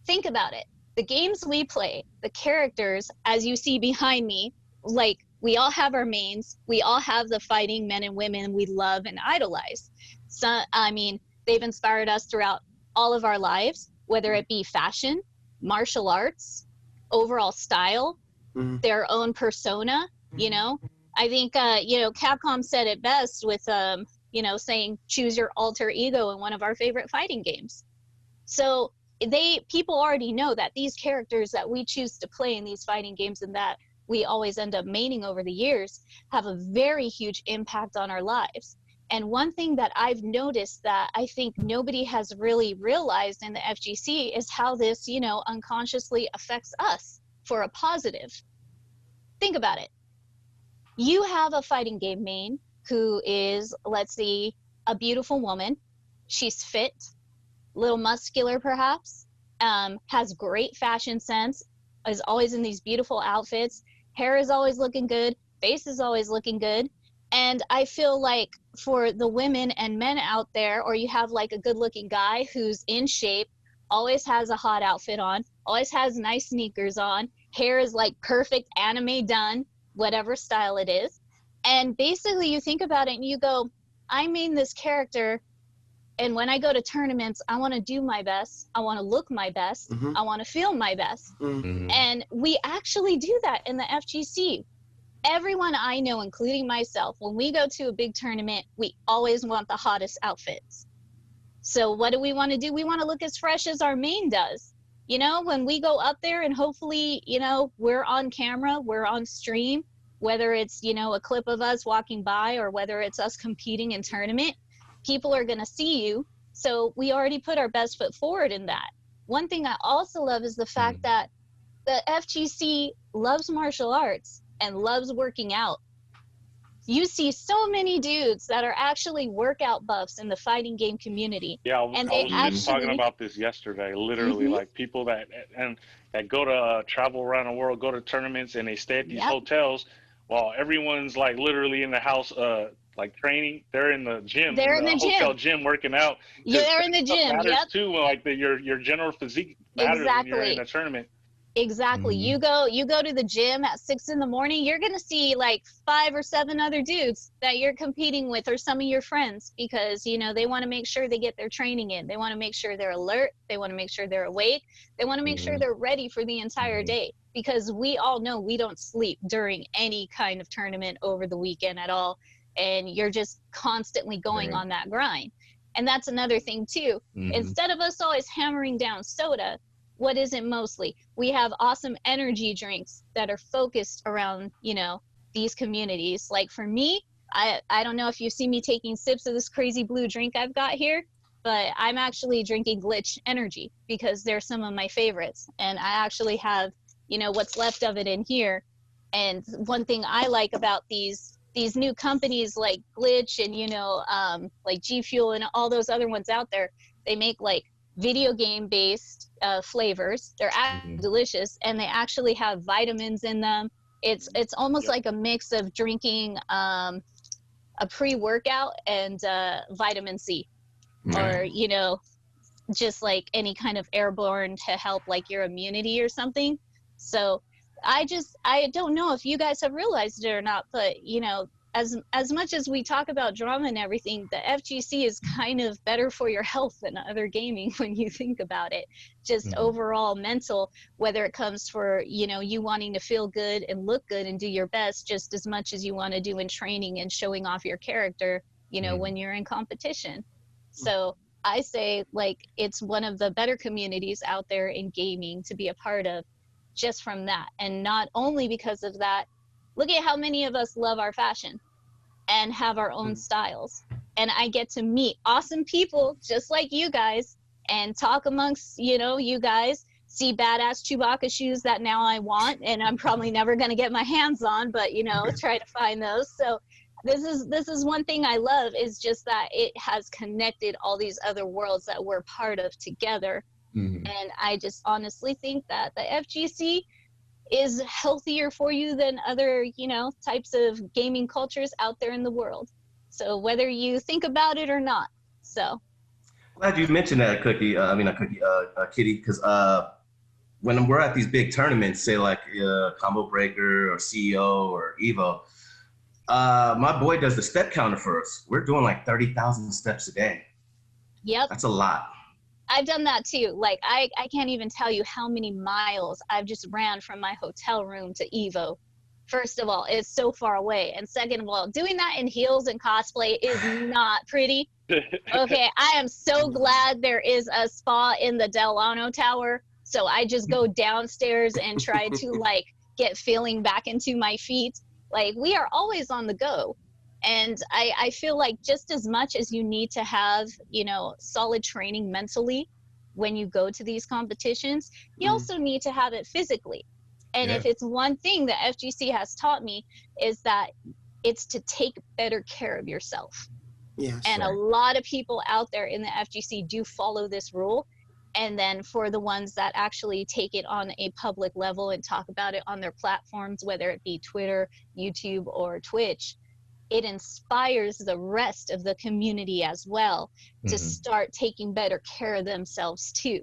think about it. The games we play, the characters, as you see behind me, like, we all have our mains. We all have the fighting men and women we love and idolize. So, I mean, they've inspired us throughout all of our lives, whether it be fashion, martial arts, overall style, their own persona, you know. I think, you know, Capcom said it best with, you know, saying choose your alter ego in one of our favorite fighting games. So people already know that these characters that we choose to play in these fighting games and that we always end up maining over the years have a very huge impact on our lives. And one thing that I've noticed that I think nobody has really realized in the FGC is how this, you know, unconsciously affects us for a positive. Think about it. You have a fighting game main who is, let's see, a beautiful woman. She's fit, a little muscular perhaps, has great fashion sense, is always in these beautiful outfits. Hair is always looking good, face is always looking good. And I feel like for the women and men out there, or you have like a good looking guy who's in shape, always has a hot outfit on, always has nice sneakers on, hair is like perfect anime done, whatever style it is. And basically you think about it and you go, I made this character, and when I go to tournaments, I want to do my best. I want to look my best. I want to feel my best. And we actually do that in the FGC. Everyone I know, including myself, when we go to a big tournament, we always want the hottest outfits. So what do? We want to look as fresh as our main does. You know, when we go up there and hopefully, you know, we're on camera, we're on stream, whether it's, you know, a clip of us walking by or whether it's us competing in tournament, people are going to see you. So we already put our best foot forward in that. One thing I also love is the fact that the FGC loves martial arts and loves working out. You see so many dudes that are actually workout buffs in the fighting game community. Yeah, and I was just talking about this yesterday. Literally, like people that go to travel around the world, go to tournaments, and they stay at these hotels while everyone's like literally in the house, like training. They're in the gym. They're in the hotel gym working out. They're in the gym. Matters too, like your general physique matters when you're in a tournament. Exactly. You go to the gym at 6 in the morning, you're going to see like 5 or 7 other dudes that you're competing with, or some of your friends, because, you know, they want to make sure they get their training in. They want to make sure they're alert. They want to make sure they're awake. They want to make sure they're ready for the entire day, because we all know we don't sleep during any kind of tournament over the weekend at all. And you're just constantly going on that grind. And that's another thing too. Instead of us always hammering down soda, what is it mostly? We have awesome energy drinks that are focused around, you know, these communities. Like for me, I don't know if you see me taking sips of this crazy blue drink I've got here, but I'm actually drinking Glitch Energy because they're some of my favorites. And I actually have, you know, what's left of it in here. And one thing I like about these new companies like Glitch and, you know, like G Fuel and all those other ones out there, they make like video game based flavors. They're actually delicious, and they actually have vitamins in them. It's almost like a mix of drinking a pre-workout and vitamin C, or, you know, just like any kind of airborne to help like your immunity or something. So I don't know if you guys have realized it or not, but, you know, as much as we talk about drama and everything, the FGC is kind of better for your health than other gaming when you think about it. Just overall mental, whether it comes for, you know, you wanting to feel good and look good and do your best just as much as you want to do in training and showing off your character, you know, when you're in competition. So I say, like, it's one of the better communities out there in gaming to be a part of, just from that. And not only because of that, look at how many of us love our fashion and have our own styles. And I get to meet awesome people just like you guys and talk amongst, you know, you guys, see badass Chewbacca shoes that now I want, and I'm probably never going to get my hands on, but, you know, try to find those. So this is one thing I love, is just that it has connected all these other worlds that we're part of together And I just honestly think that the FGC is healthier for you than other, types of gaming cultures out there in the world. So whether you think about it or not. So glad you mentioned that, Kitty, because when we're at these big tournaments, say like Combo Breaker or CEO or Evo, my boy does the step counter for us. We're doing like 30,000 steps a day. Yep. That's a lot. I've done that too. Like I can't even tell you how many miles I've just ran from my hotel room to Evo. First of all, it's so far away. And second of all, doing that in heels and cosplay is not pretty. Okay, I am so glad there is a spa in the Delano Tower. So I just go downstairs and try to like get feeling back into my feet. Like we are always on the go. And I feel like just as much as you need to have, solid training mentally when you go to these competitions, you also need to have it physically. And if it's one thing that FGC has taught me is that it's to take better care of yourself. Yes, and a lot of people out there in the FGC do follow this rule. And then for the ones that actually take it on a public level and talk about it on their platforms, whether it be Twitter, YouTube, or Twitch, it inspires the rest of the community as well to start taking better care of themselves too.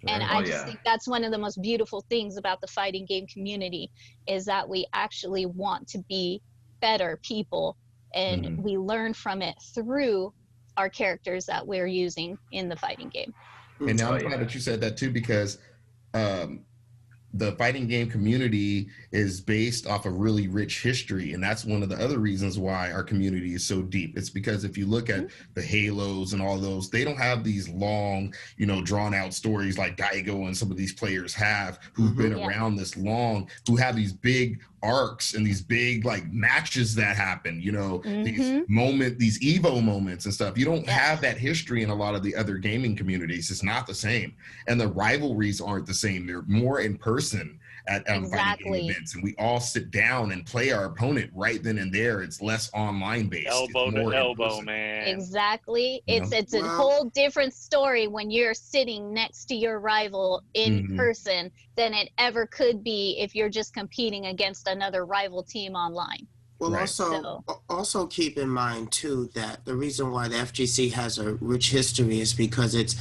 And I just think that's one of the most beautiful things about the fighting game community is that we actually want to be better people and we learn from it through our characters that we're using in the fighting game. And now I'm glad that you said that too, because the fighting game community is based off a really rich history. And that's one of the other reasons why our community is so deep. It's because if you look at the Halos and all those, they don't have these long, drawn out stories like Daigo and some of these players have who've been around this long, who have these big arcs and these big like matches that happen, these Evo moments and stuff. You don't have that history in a lot of the other gaming communities. It's not the same. And the rivalries aren't the same. They're more in person at fighting game events, and we all sit down and play our opponent right then and there. It's less online based. Elbow to elbow, man. Exactly. It's a whole different story when you're sitting next to your rival in person than it ever could be if you're just competing against another rival team online. Well, also keep in mind, too, that the reason why the FGC has a rich history is because it's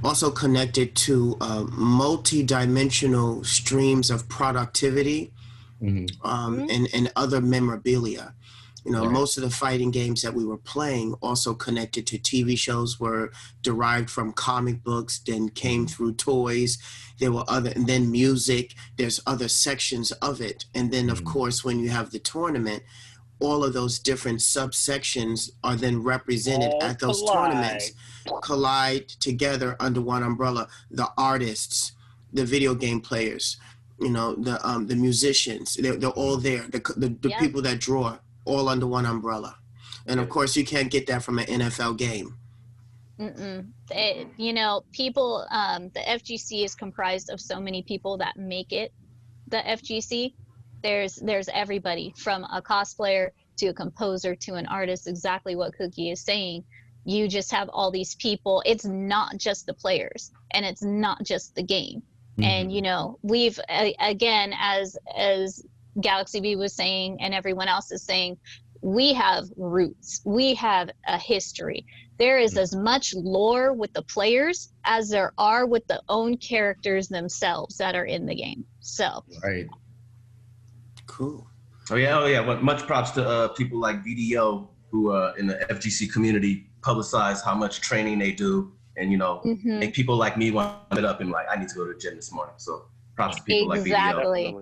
also connected to multi-dimensional streams of productivity and other memorabilia. Most of the fighting games that we were playing also connected to TV shows, were derived from comic books, then came through toys. There were and then music, there's other sections of it. And then, of course, when you have the tournament, all of those different subsections are then represented at those tournaments, collide together under one umbrella. The artists, the video game players, the musicians, they're all there. The people that draw, all under one umbrella. And of course, you can't get that from an NFL game. People, the FGC is comprised of so many people that make it the FGC. There's everybody from a cosplayer to a composer to an artist, exactly what Cookye is saying. You just have all these people. It's not just the players and it's not just the game. And, we've, again, as Galaxy B was saying and everyone else is saying, we have roots. We have a history. There is as much lore with the players as there are with the own characters themselves that are in the game. So. Right. Cool. Oh yeah. Well, much props to people like VDO who in the FGC community publicize how much training they do, and make people like me want to get up and like, I need to go to the gym this morning. So props to people like VDO. Exactly.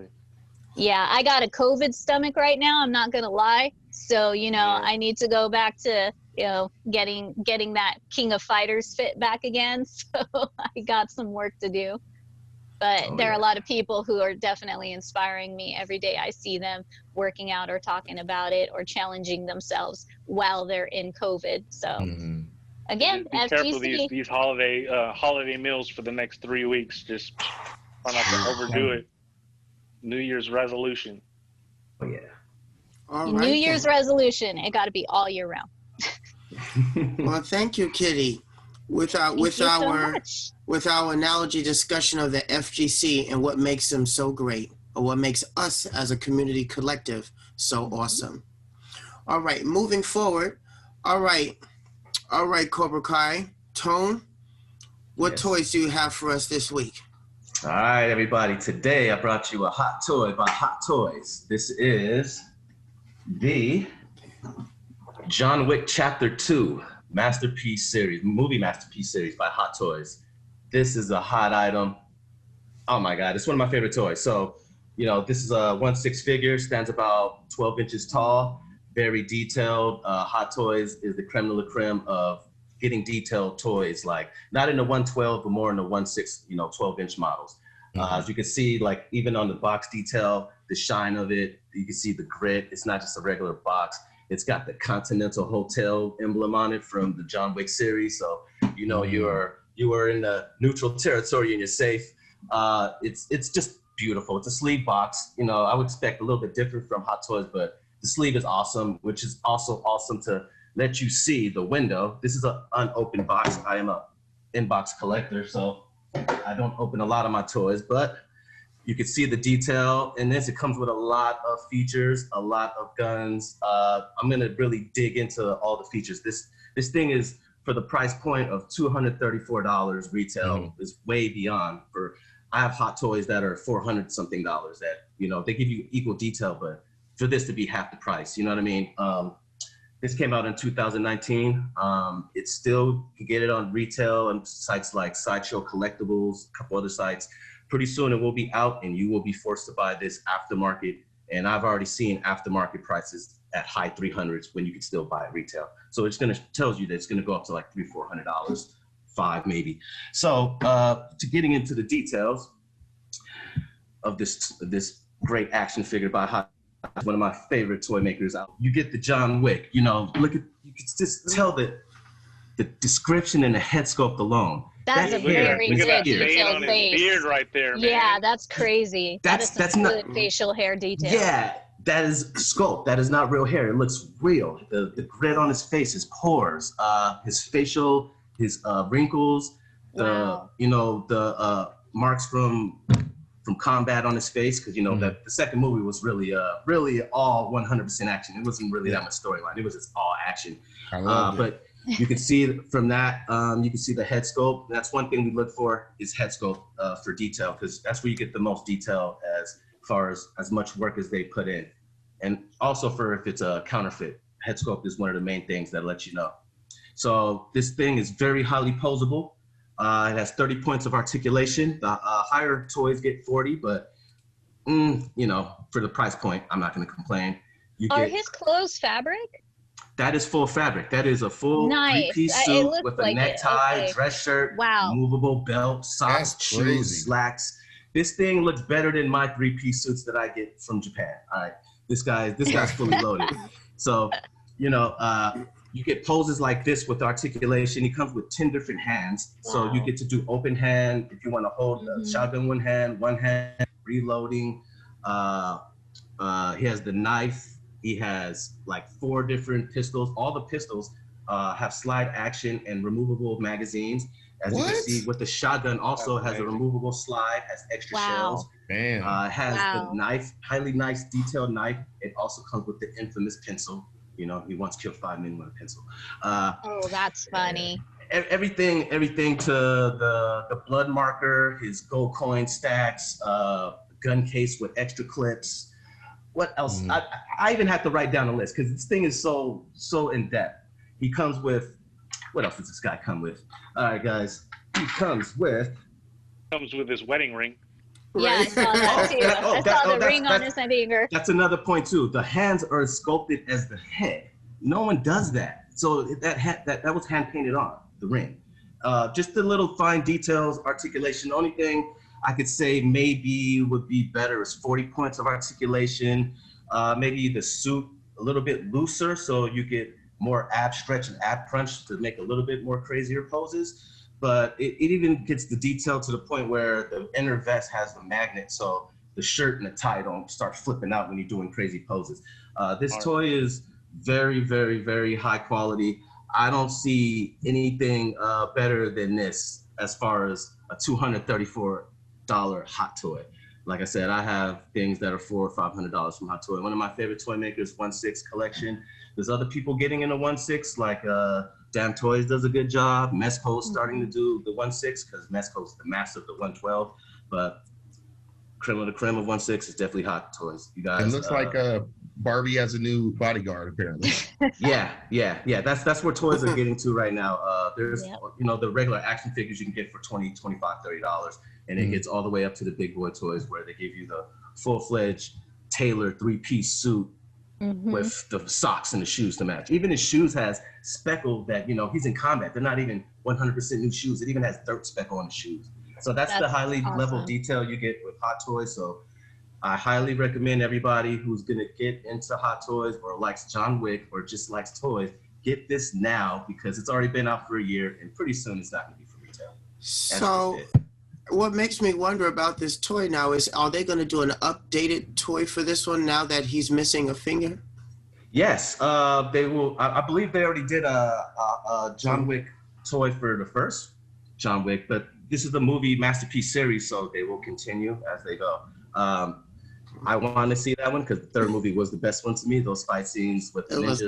Yeah, I got a COVID stomach right now. I'm not gonna lie. So I need to go back to getting that King of Fighters fit back again. So I got some work to do. But there are a lot of people who are definitely inspiring me every day. I see them working out or talking about it or challenging themselves while they're in COVID. So again, be careful these holiday meals for the next 3 weeks. Just try not to overdo it. New Year's resolution. Oh yeah. All New Year's resolution. It got to be all year round. Well, thank you, Kitty. with our analogy discussion of the FGC and what makes them so great, or what makes us as a community collective so awesome. All right, moving forward. All right, CobrakaiTone, what toys do you have for us this week? All right, everybody. Today I brought you a hot toy by Hot Toys. This is the John Wick Chapter 2 Masterpiece Series, movie Masterpiece Series by Hot Toys. This is a hot item. Oh my God, it's one of my favorite toys. So, you know, this is a 1/6 figure, stands about 12 inches tall, very detailed. Hot Toys is the creme de la creme of getting detailed toys, like not in the 112, but more in the 1/6, 12-inch models. As you can see, like even on the box detail, the shine of it, you can see the grit. It's not just a regular box. It's got the Continental Hotel emblem on it from the John Wick series. So, you are in the neutral territory and you're safe. It's just beautiful. It's a sleeve box. I would expect a little bit different from Hot Toys, but the sleeve is awesome, which is also awesome to let you see the window. This is an unopened box. I am a inbox collector, so I don't open a lot of my toys, but you can see the detail in this. It comes with a lot of features, a lot of guns. I'm gonna really dig into all the features. This thing is, for the price point of $234 retail, is way beyond. I have Hot Toys that are $400 something that, they give you equal detail, but for this to be half the price, you know what I mean? This came out in 2019. It still can get it on retail and sites like Sideshow Collectibles, a couple other sites. Pretty soon it will be out and you will be forced to buy this aftermarket. And I've already seen aftermarket prices at high 300s when you can still buy it retail. So it's tells you that it's gonna go up to like $300-400, $500 maybe. So to getting into the details of this great action figure by Hot, one of my favorite toy makers out. You get the John Wick, you can just tell the description and the head sculpt alone. That's a very look at that detailed vein on his face. beard right there, man. Yeah, that's crazy. That's good facial hair detail. Yeah, that is sculpt. That is not real hair. It looks real. The grit on his face, his pores, his facial, his wrinkles, the marks from Kombat on his face, because the second movie was really all 100% action. It wasn't really that much storyline. It was just all action. But you can see from that, you can see the head sculpt. That's one thing we look for, is head sculpt for detail, because that's where you get the most detail as far as much work as they put in. And also for if it's a counterfeit, head sculpt is one of the main things that lets you know. So this thing is very highly posable. It has 30 points of articulation. The higher toys get 40, but for the price point, I'm not going to complain. Are his clothes fabric? That is full fabric. That is a full three-piece suit with a necktie, dress shirt, movable belt, socks, shoes, slacks. This thing looks better than my three-piece suits that I get from Japan. All right, this guy's fully loaded. So, you get poses like this with articulation. He comes with 10 different hands. Wow. So you get to do open hand if you want to hold the shotgun one hand, reloading. He has the knife. He has like 4 different pistols. All the pistols have slide action and removable magazines. As you can see, with the shotgun also has a removable slide, has extra shells. Has the knife, highly nice detailed knife. It also comes with the infamous pencil. He once killed 5 men with a pencil. Oh, that's funny. Everything to the blood marker, his gold coin stacks, gun case with extra clips. What else? I even have to write down a list because this thing is so in depth. He comes with, what else does this guy come with? All right, guys. He comes with his wedding ring. Yeah, I saw that too. I saw the ring on his finger. That's another point too. The hands are sculpted as the head. No one does that. So that was hand painted on the ring. Just the little fine details, articulation. The only thing I could say maybe would be better is 40 points of articulation. Maybe the suit a little bit looser so you get more ab stretch and ab crunch to make a little bit more crazier poses. But it even gets the detail to the point where the inner vest has the magnet, so the shirt and the tie don't start flipping out when you're doing crazy poses. This toy is very, very, very high quality. I don't see anything better than this as far as a $234 hot toy. Like I said, I have things that are $400 or $500 from Hot Toy. One of my favorite toy makers, 1/6 collection. There's other people getting into 1/6, like Damn Toys does a good job. Mesco's starting to do the 1/6 because Mesco's the master of the 112. But creme of the creme of 1/6 is definitely Hot Toys. You guys. It looks like Barbie has a new bodyguard apparently. Yeah. That's where toys are getting to right now. There's the regular action figures you can get for $20, $25, $30, and it gets all the way up to the big boy toys where they give you the full-fledged tailored 3-piece suit with the socks and the shoes to match. Even his shoes has speckle that he's in combat. They're not even 100% new shoes. It even has dirt speckle on the shoes. So that's the highly level detail you get with Hot Toys. So I highly recommend everybody who's gonna get into Hot Toys or likes John Wick or just likes toys, get this now because it's already been out for a year and pretty soon it's not gonna be for retail. So what makes me wonder about this toy now is, are they gonna do an updated toy for this one now that he's missing a finger? Yes, they will. I believe they already did a John Wick toy for the first John Wick, but this is the movie Masterpiece series, so they will continue as they go. I want to see that one because the third movie was the best one to me. Those fight scenes with the ninjas.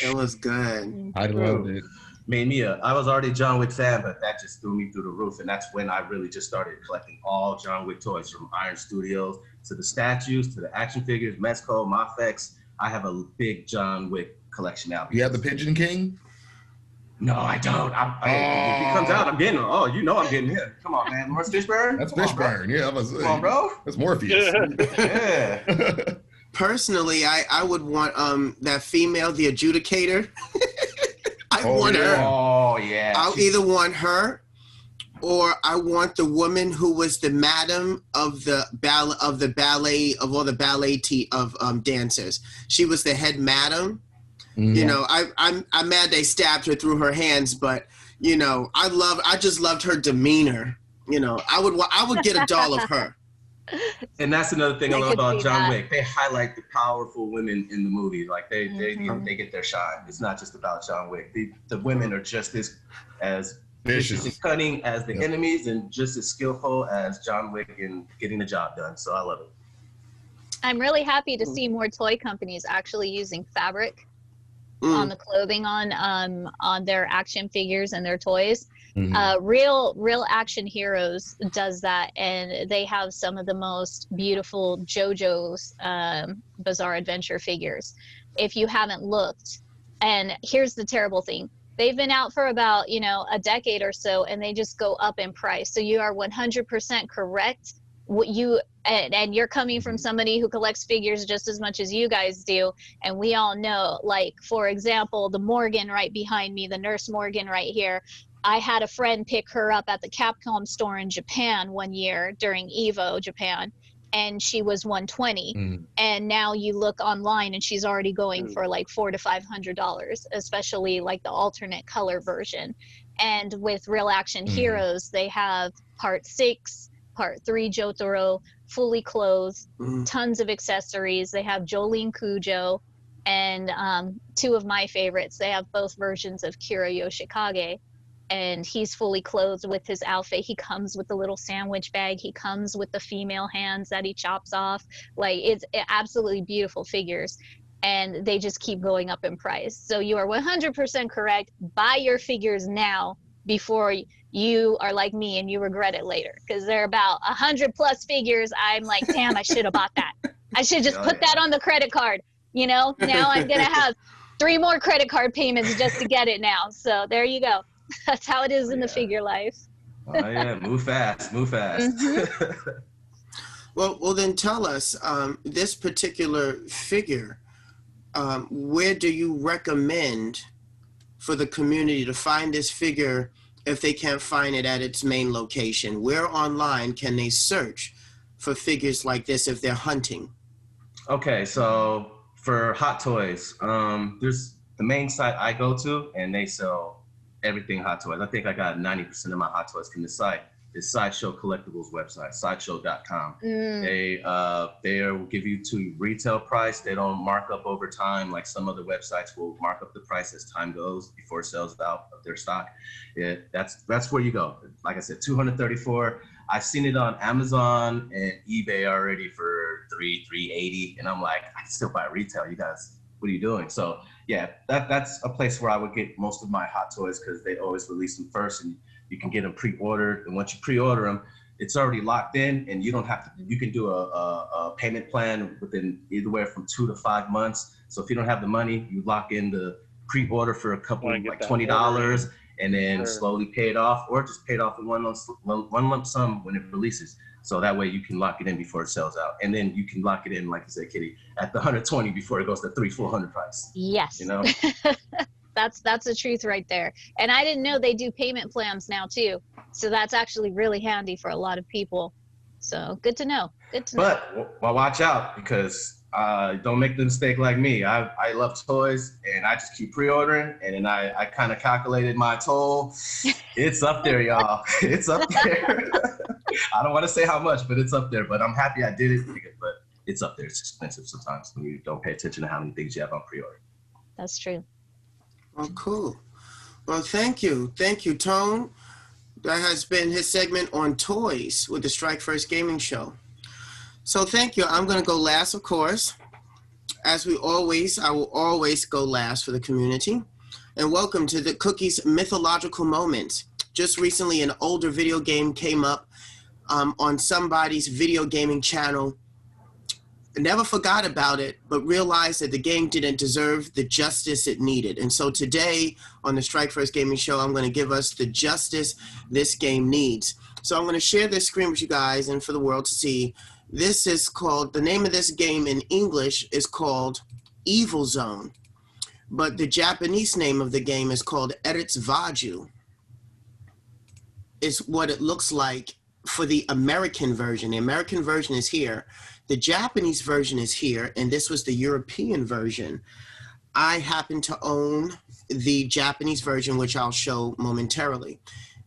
It was good. I loved it. I was already a John Wick fan, but that just threw me through the roof. And that's when I really just started collecting all John Wick toys, from Iron Studios to the statues to the action figures, Mezco, Mafex. I have a big John Wick collection now. You have the Pigeon King? No, I don't. If he comes out, I'm getting him. Oh, I'm getting him. Come on, man. Morris Fishburne? That's Fishburne. Yeah, I was Come on, bro. That's Morpheus. Yeah. Personally, I would want that female, the adjudicator. I want her. Oh yeah. I'll either want her, or I want the woman who was the madam of the ballet of all the ballet dancers. She was the head madam. I'm mad they stabbed her through her hands, but I just loved her demeanor. I would get a doll of her. And that's another thing I love about John Wick. They highlight the powerful women in the movie. Like they get their shine. It's not just about John Wick. The women are just as vicious and cunning as the enemies, and just as skillful as John Wick in getting the job done. So I love it. I'm really happy to see more toy companies actually using fabric on the clothing on their action figures and their toys. Real Action Heroes does that, and they have some of the most beautiful JoJo's Bizarre Adventure figures. If you haven't looked, and here's the terrible thing, they've been out for about a decade or so, and they just go up in price. So you are 100% correct. And you're coming from somebody who collects figures just as much as you guys do, and we all know, like, for example, the Morgan right behind me, the Nurse Morgan right here, I had a friend pick her up at the Capcom store in Japan one year during Evo Japan, and she was $120. And now you look online and she's already going for like $400 to $500, especially like the alternate color version. And with Real Action Heroes, they have Part 6, Part 3 Jotaro, fully clothed, tons of accessories. They have Jolene Cujo, and two of my favorites. They have both versions of Kira Yoshikage, and he's fully clothed with his outfit. He comes with the little sandwich bag. He comes with the female hands that he chops off. Like, it's absolutely beautiful figures, and they just keep going up in price. So you are 100% correct. Buy your figures now before you are like me and you regret it later, because they're about 100 plus figures. I'm like, damn, I should have bought that. I should just put that on the credit card. Now I'm gonna have 3 more credit card payments just to get it now. So there you go. That's how it is in the figure life. Oh yeah, move fast. Well, then tell us, this particular figure, where do you recommend for the community to find this figure if they can't find it at its main location? Where online can they search for figures like this if they're hunting? Okay, so for Hot Toys, there's the main site I go to, and they sell everything Hot Toys. I think I got 90% of my Hot Toys from the site. is Sideshow Collectibles website, sideshow.com. They will give you to retail price. They don't mark up over time like some other websites will mark up the price as time goes before it sells out of their stock. That's where you go. Like I said, $234. I've seen it on Amazon and eBay already for $380, and I'm like, I can still buy retail. You guys, what are you doing? So yeah, that's a place where I would get most of my hot toys because they always release them first, and you can get them pre-ordered. And once you pre-order them, it's already locked in, and you don't have to. You can do a payment plan within anywhere from 2 to 5 months. So if you don't have the money, you lock in the pre-order for a couple, like $20, and then slowly pay it off, or just pay it off in one lump sum when it releases. So that way you can lock it in before it sells out, and then you can lock it in, like you said, Kitty, at the 120 before it goes to $300-400 price. Yes. You know. That's the truth right there. And I didn't know they do payment plans now too. So that's actually really handy for a lot of people. So good to know. Good to know. But well, watch out, because don't make the mistake like me. I love toys, and I just keep pre-ordering, and then I kind of calculated my toll. It's up there, y'all. It's up there. I don't want to say how much, but it's up there. But I'm happy I did it. But it's up there. It's expensive sometimes when you don't pay attention to how many things you have on pre-order. That's true. Oh, cool. Well, thank you. Thank you, Tone. That has been his segment on toys with the Strike First Gaming Show. So thank you. I'm going to go last, of course. As we always, I will always go last for the community. And welcome to the Cookie's Mythological Moment. Just recently, an older video game came up on somebody's video gaming channel. I never forgot about it, but realized that the game didn't deserve the justice it needed. And so today on the Strike First Gaming Show, I'm going to give us the justice this game needs. So I'm going to share this screen with you guys and for the world to see. This is called, the name of this game in English is called Evil Zone, but the Japanese name of the game is called Eretz Vaju. Is what it looks like for the American version. The American version is here. The Japanese version is here, and this was the European version. I happen to own the Japanese version, which I'll show momentarily.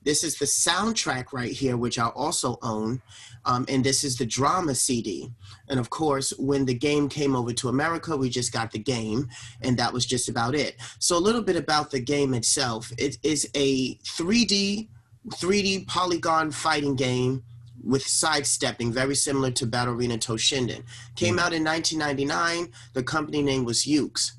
This is the soundtrack right here, which I also own, and this is the drama CD. And of course, when the game came over to America, we just got the game, and that was just about it. So a little bit about the game itself. It is a 3D polygon fighting game with sidestepping, very similar to Battle Arena Toshinden. Came out in 1999. The company name was Yuke's.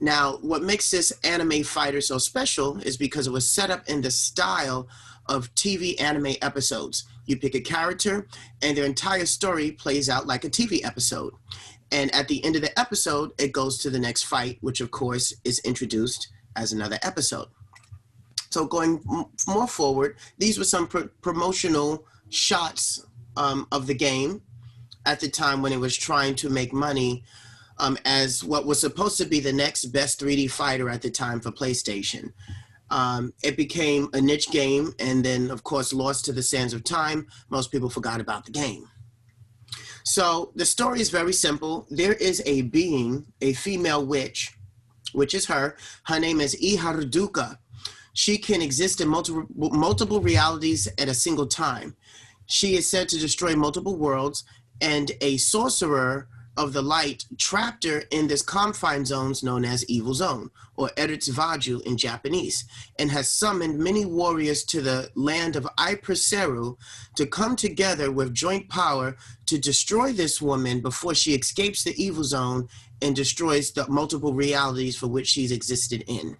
Now, what makes this anime fighter so special is because it was set up in the style of TV anime episodes. You pick a character, and their entire story plays out like a TV episode. And at the end of the episode, it goes to the next fight, which of course is introduced as another episode. So going more forward, these were some promotional shots of the game at the time when it was trying to make money as what was supposed to be the next best 3D fighter at the time for PlayStation. It became a niche game and then, of course, lost to the sands of time. Most people forgot about the game. So the story is very simple. There is a being, a female witch, which is her. Her name is Harduka. She can exist in multiple realities at a single time. She is said to destroy multiple worlds, and a sorcerer of the light trapped her in this confine zones known as Evil Zone, or Eretz Vaju in Japanese, and has summoned many warriors to the land of Iperseru to come together with joint power to destroy this woman before she escapes the Evil Zone and destroys the multiple realities for which she's existed in.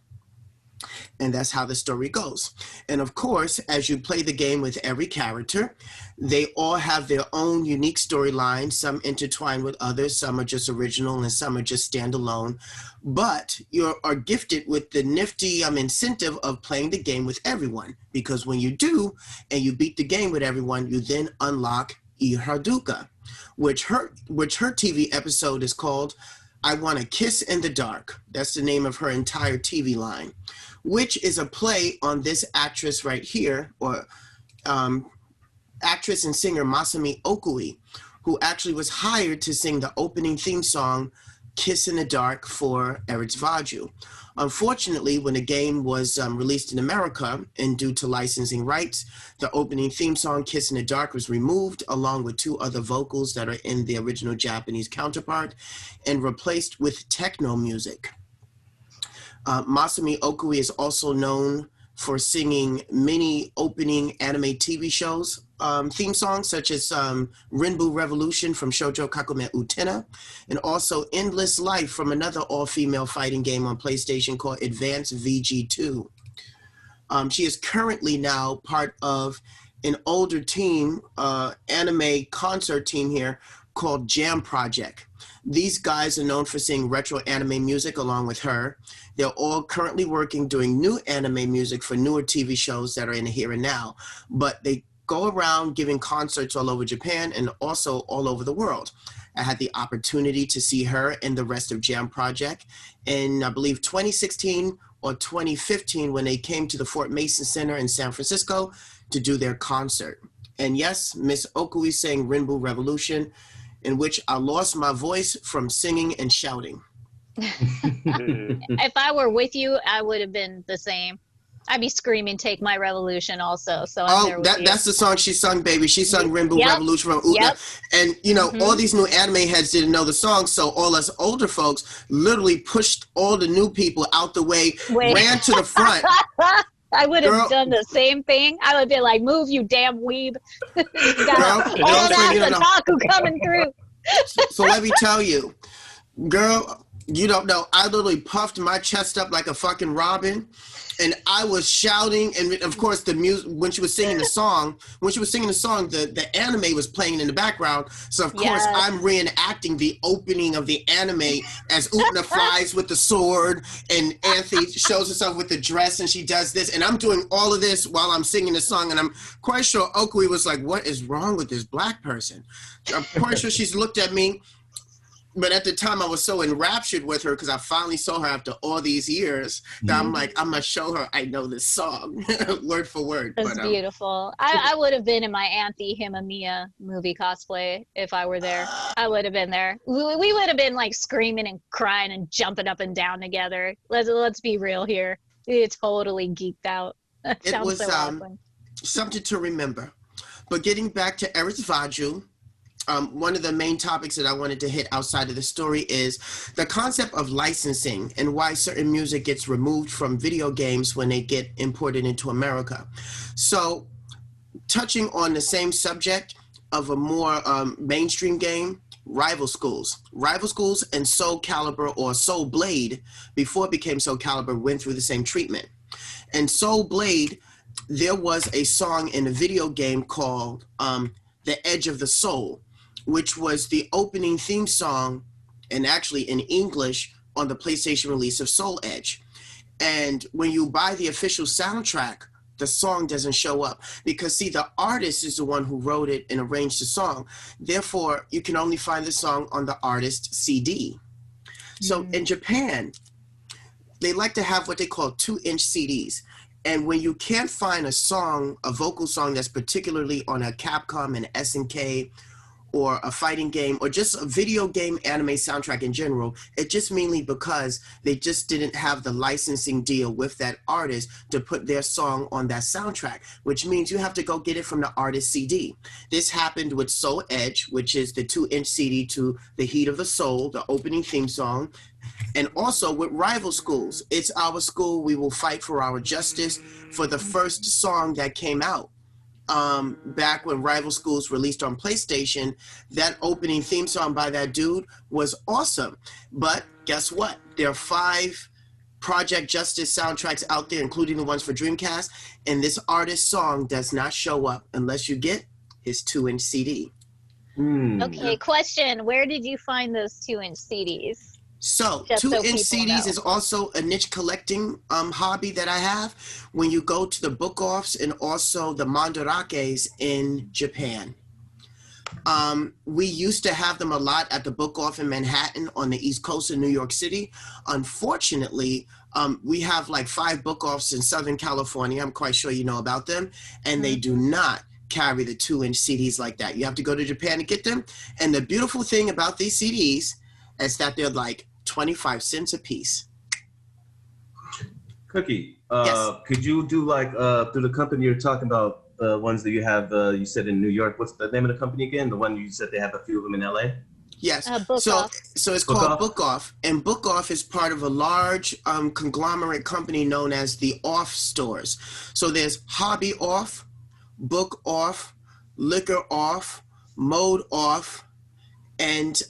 And that's how the story goes. And of course, as you play the game with every character, they all have their own unique storyline. Some intertwine with others, some are just original, and some are just standalone. But you are gifted with the nifty incentive of playing the game with everyone. Because when you do, and you beat the game with everyone, you then unlock Harduka, which her TV episode is called I Want to Kiss in the Dark. That's the name of her entire TV line, which is a play on this actress right here, or actress and singer Masami Okuy, who actually was hired to sing the opening theme song Kiss in the Dark for Eretz Vaju. Unfortunately, when the game was released in America, and due to licensing rights, the opening theme song Kiss in the Dark was removed along with 2 other vocals that are in the original Japanese counterpart and replaced with techno music. Masami Okuy is also known for singing many opening anime TV shows theme songs, such as Renbu Revolution from Shoujo Kakume Utena, and also Endless Life from another all-female fighting game on PlayStation called Advance VG2. She is currently now part of an older team, anime concert team here called Jam Project. These guys are known for singing retro anime music along with her. They're all currently working doing new anime music for newer TV shows that are in the here and now, but they go around giving concerts all over Japan and also all over the world. I had the opportunity to see her and the rest of Jam Project in, I believe, 2016 or 2015 when they came to the Fort Mason Center in San Francisco to do their concert. And yes, Miss Okuy sang Renbu Revolution, in which I lost my voice from singing and shouting. If I were with you, I would have been the same. I'd be screaming, "Take my revolution!" Also, so I'm there with you. That's the song she sung, baby. She sung Renbu Revolution from Utna. And you know, all these new anime heads didn't know the song, so all us older folks literally pushed all the new people out the way, ran to the front. I would have done the same thing. I would be like, "Move, you damn weeb!" You got all that otaku coming through. So let me tell you, girl, you don't know. I literally puffed my chest up like a fucking robin. And I was shouting, and of course the music, when she was singing the song, the anime was playing in the background. So of course I'm reenacting the opening of the anime as Utna flies with the sword and Anthe shows herself with the dress and she does this. And I'm doing all of this while I'm singing the song. And I'm quite sure Okuy was like, "What is wrong with this black person?" I'm quite sure she's looked at me. But at the time, I was so enraptured with her because I finally saw her after all these years that I'm like, I'm going to show her I know this song, word for word. That's beautiful. I would have been in my Anthe Himamiya movie cosplay if I were there. I would have been there. We would have been like screaming and crying and jumping up and down together. Let's be real here. It's totally geeked out. It was so awesome. Something to remember. But getting back to Eretz Vaju, one of the main topics that I wanted to hit outside of the story is the concept of licensing and why certain music gets removed from video games when they get imported into America. So touching on the same subject of a more mainstream game, Rival Schools. Rival Schools and Soul Calibur, or Soul Blade, before it became Soul Calibur, went through the same treatment. And Soul Blade, there was a song in a video game called The Edge of the Soul, which was the opening theme song, and actually in English, on the PlayStation release of Soul Edge. And when you buy the official soundtrack, the song doesn't show up because, see, the artist is the one who wrote it and arranged the song. Therefore, you can only find the song on the artist's CD. So in Japan, they like to have what they call 2-inch CDs. And when you can't find a song, a vocal song that's particularly on a Capcom, an SNK, or a fighting game, or just a video game anime soundtrack in general, it's just mainly because they just didn't have the licensing deal with that artist to put their song on that soundtrack, which means you have to go get it from the artist's CD. This happened with Soul Edge, which is the 2-inch CD to The Heat of the Soul, the opening theme song, and also with Rival Schools. It's Our School, We Will Fight for Our Justice, for the first song that came out. Back when Rival Schools released on PlayStation, that opening theme song by that dude was awesome. But guess what? There are 5 Project Justice soundtracks out there, including the ones for Dreamcast, and this artist's song does not show up unless you get his 2-inch CD. Okay, question. Where did you find those 2-inch CDs? So 2-inch CDs is also a niche collecting hobby that I have. When you go to the book offs and also the mandarakes in Japan. We used to have them a lot at the book off in Manhattan on the East Coast of New York City. Unfortunately, we have like 5 book offs in Southern California. I'm quite sure you know about them. And they do not carry the 2-inch CDs like that. You have to go to Japan to get them. And the beautiful thing about these CDs, is that they're like 25 cents a piece. Cookie, Yes. could you do like through the company you're talking about, the ones that you have, you said in New York, what's the name of the company again? The one you said they have a few of them in LA? Yes. Book Off. So it's Book called Off? Book Off, and Book Off is part of a large conglomerate company known as the Off Stores. So there's Hobby Off, Book Off, Liquor Off, Mode Off, and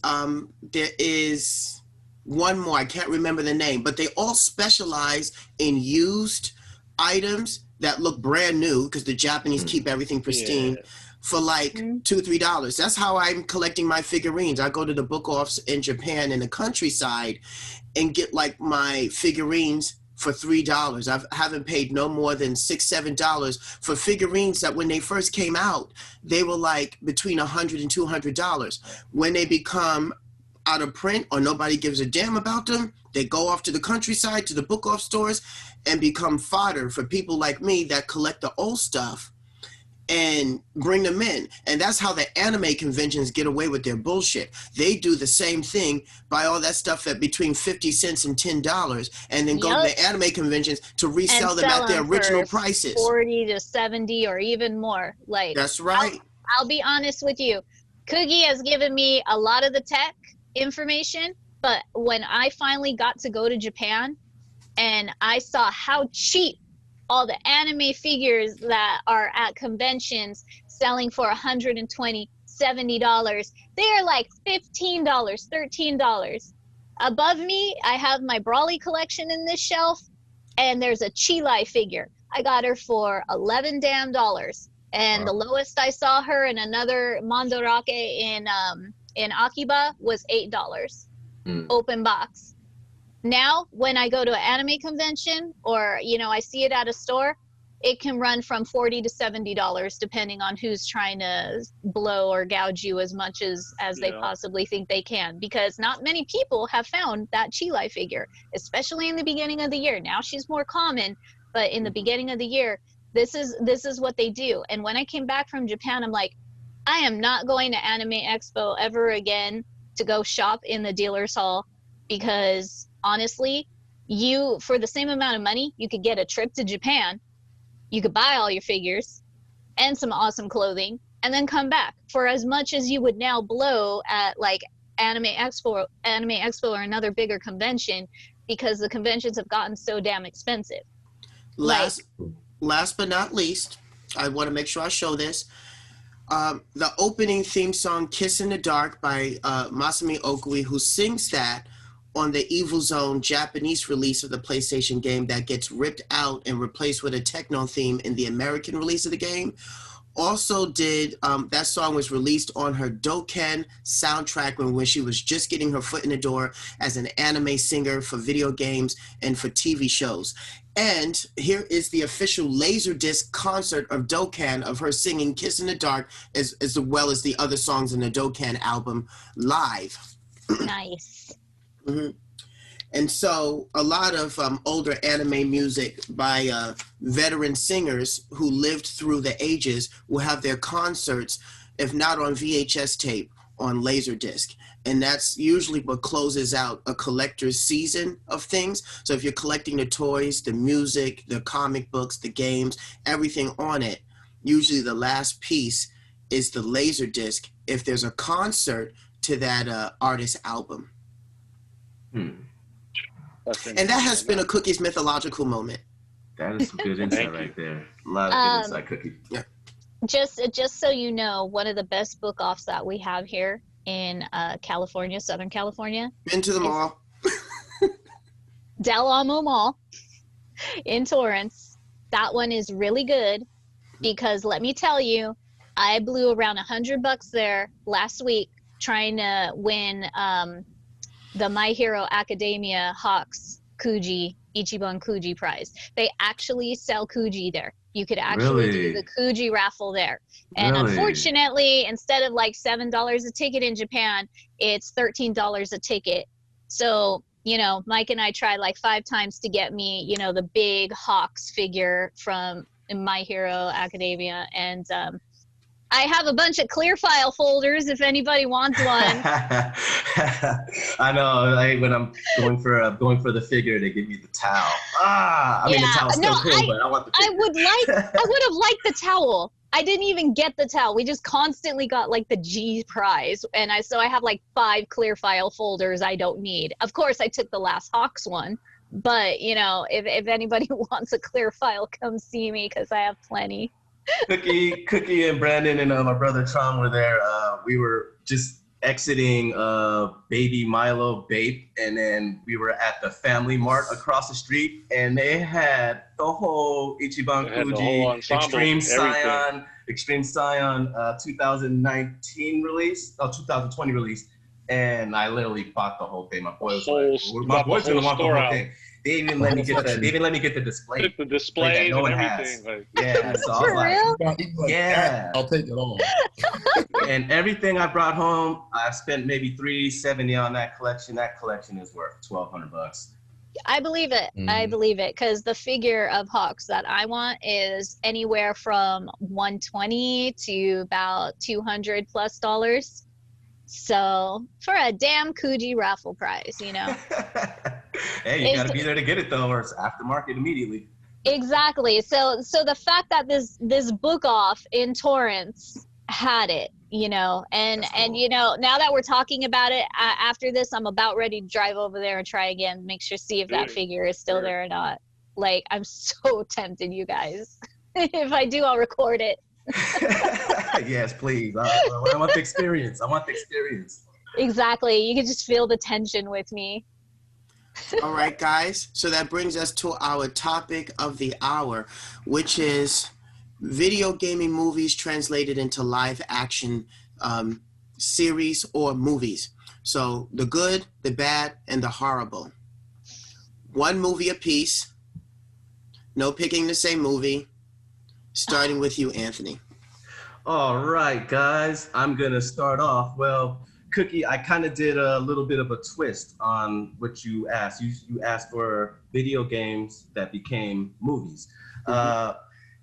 there is one more. I can't remember the name, but they all specialize in used items that look brand new because the Japanese keep everything pristine. Yeah. For like $2, $3. That's how I'm collecting my figurines. I go to the book offs in Japan in the countryside and get like my figurines for $3. I haven't paid no more than $6, $7 for figurines that when they first came out, they were like between $100 and $200. When they become out of print or nobody gives a damn about them, they go off to the countryside, to the book off stores, and become fodder for people like me that collect the old stuff and bring them in. And that's how the anime conventions get away with their bullshit. They do the same thing, buy all that stuff at between 50 cents and $10, and then go to the anime conventions to resell them at their original prices. 40 to 70 or even more. Like, that's right. I'll be honest with you. Cookye has given me a lot of the tech information, but when I finally got to go to Japan and I saw how cheap all the anime figures that are at conventions selling for $120, $70, they are like $15, $13. Above me, I have my Brawly collection in this shelf, and there's a Chilai figure. I got her for $11 damn. And the lowest I saw her in another Mandorake in Akiba was $8, open box. Now, when I go to an anime convention or, you know, I see it at a store, it can run from $40 to $70 depending on who's trying to blow or gouge you as much as they possibly think they can, because not many people have found that Chilai figure, especially in the beginning of the year. Now she's more common, but in the beginning of the year, this is what they do. And when I came back from Japan, I'm like, I am not going to Anime Expo ever again to go shop in the dealer's hall, because honestly, you, for the same amount of money, you could get a trip to Japan, you could buy all your figures and some awesome clothing, and then come back for as much as you would now blow at like Anime Expo or another bigger convention, because the conventions have gotten so damn expensive. Last but not least, I want to make sure I show this. The opening theme song, Kiss in the Dark by Masami Okuy, who sings that on the Evil Zone Japanese release of the PlayStation game that gets ripped out and replaced with a techno theme in the American release of the game. Also did, that song was released on her Dokkan soundtrack when she was just getting her foot in the door as an anime singer for video games and for TV shows. And here is the official Laserdisc concert of Dokkan of her singing Kiss in the Dark, as well as the other songs in the Dokkan album live. Nice. And so a lot of older anime music by veteran singers who lived through the ages will have their concerts, if not on VHS tape, on Laserdisc. And that's usually what closes out a collector's season of things. So if you're collecting the toys, the music, the comic books, the games, everything on it, usually the last piece is the Laserdisc if there's a concert to that artist's album. And that has been a Cookie's mythological moment. That is some good insight right there. A lot of good insight, Cookie. Yeah. Just so you know, one of the best book offs that we have here in California, Southern California. Been to the mall. Del Amo Mall in Torrance. That one is really good because let me tell you, I blew around $100 there last week trying to win the My Hero Academia Hawks Kuji, Ichiban Kuji prize. They actually sell Kuji there. You could actually do the Kuji raffle there. And unfortunately, instead of like $7 a ticket in Japan, it's $13 a ticket. So, you know, Mike and I tried like 5 times to get me, you know, the big Hawks figure from My Hero Academia. And I have a bunch of clear file folders if anybody wants one. I know, like when I'm going for the figure, they give me the towel. I mean the towel's still cool, but I want the figure. I would have liked the towel. I didn't even get the towel. We just constantly got like the G prize, and so I have like 5 clear file folders I don't need. Of course, I took the last Hawks one, but you know, if anybody wants a clear file, come see me because I have plenty. Cookye and Brandon and my brother Tron were there. We were just exiting Baby Milo Bape, and then we were at the Family Mart across the street, and they had the whole Ichiban Fuji Extreme Scion 2019 release, 2020 release, and I literally bought the whole thing. My boys gonna want the whole thing. They didn't even let me get the. They didn't let me get the display. The display no and one everything. has. Yeah, so I was like, yeah, I'll take it all. And everything I brought home, I spent maybe $370 on that collection. That collection is worth $1,200. I believe it. I believe it, because the figure of Hawks that I want is anywhere from $120 to about $200+. So for a damn Kuji raffle prize, you know. Hey, you gotta be there to get it though, or it's aftermarket immediately. Exactly. So the fact that this book off in torrents had it, you know, and you know, now that we're talking about it, after this, I'm about ready to drive over there and try again, make sure, see if that figure is still there or not. Like, I'm so tempted, you guys. If I do, I'll record it. Yes, please. I want the experience. I want the experience. Exactly. You can just feel the tension with me. All right, guys. So that brings us to our topic of the hour, which is video gaming movies translated into live action series or movies. So the good, the bad, and the horrible. One movie apiece. No picking the same movie. Starting with you, Anthony. All right, guys. I'm going to start off. Well, Cookye, I kind of did a little bit of a twist on what you asked. You asked for video games that became movies.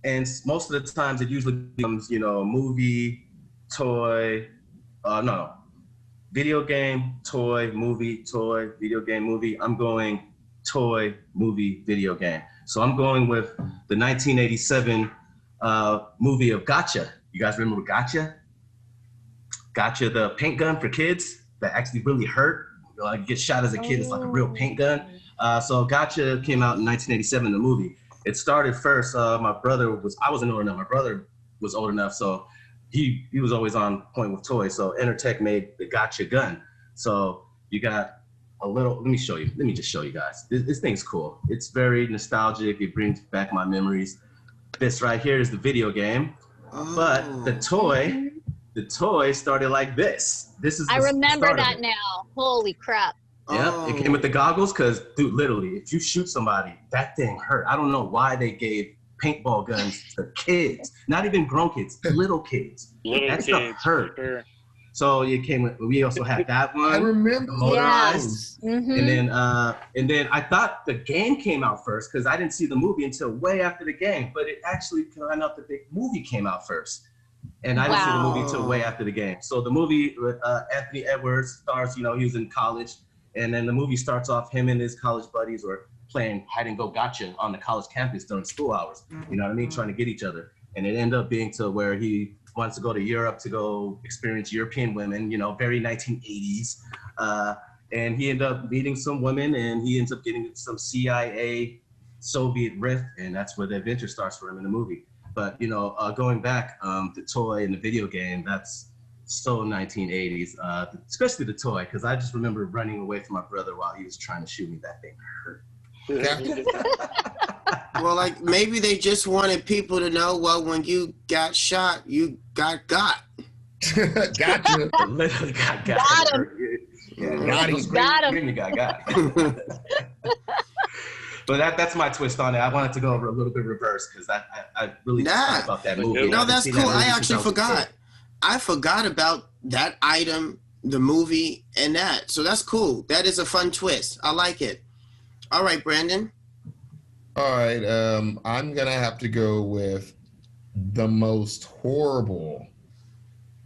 And most of the times it usually becomes, you know, movie, toy, video game, toy, movie, toy, video game, movie. I'm going toy, movie, video game. So I'm going with the 1987 movie of Gotcha. You guys remember Gotcha? Gotcha, the paint gun for kids that actually really hurt. Like, get shot as a kid, it's like a real paint gun. So Gotcha came out in 1987, the movie. It started first, I wasn't old enough, my brother was old enough, so he was always on point with toys. So Entertech made the Gotcha gun. So you got a little, let me just show you guys. This thing's cool. It's very nostalgic, it brings back my memories. This right here is the video game, but the toy started like this. I remember that now. Holy crap. Yeah, It came with the goggles because, dude, literally, if you shoot somebody, that thing hurt. I don't know why they gave paintball guns to kids. Not even grown kids, little kids. That stuff hurt. Sure. So it came with, we also had that one. I remember. Motorized. Yes. And then I thought the game came out first because I didn't see the movie until way after the game. But it actually turned out that the movie came out first. And I didn't see the movie until way after the game. So the movie with Anthony Edwards stars, you know, he was in college. And then the movie starts off, him and his college buddies were playing hide and go gotcha on the college campus during school hours. You know what I mean? Trying to get each other. And it ended up being to where he wants to go to Europe to go experience European women, you know, very 1980s. And he ended up meeting some women, and he ends up getting some CIA Soviet rift, and that's where the adventure starts for him in the movie. But, you know, going back, the toy and the video game, that's so 1980s, especially the toy, because I just remember running away from my brother while he was trying to shoot me. That thing hurt. Well, like, maybe they just wanted people to know, well, when you got shot, you got. Gotcha. Literally got. Got him. Got him. Got. But that's my twist on it. I wanted to go over a little bit reverse because I really thought about that movie. No, that's cool. I actually forgot. I forgot about that item, the movie, and that. So that's cool. That is a fun twist. I like it. All right, Brandon. All right. I'm going to have to go with the most horrible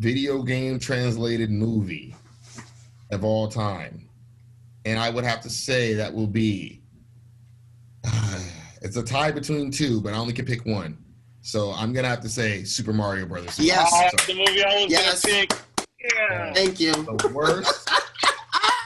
video game translated movie of all time. And I would have to say that will be, it's a tie between two, but I only can pick one. So I'm going to have to say Super Mario Brothers. Yes. That's the movie I was going to pick. Yeah. Thank you. The worst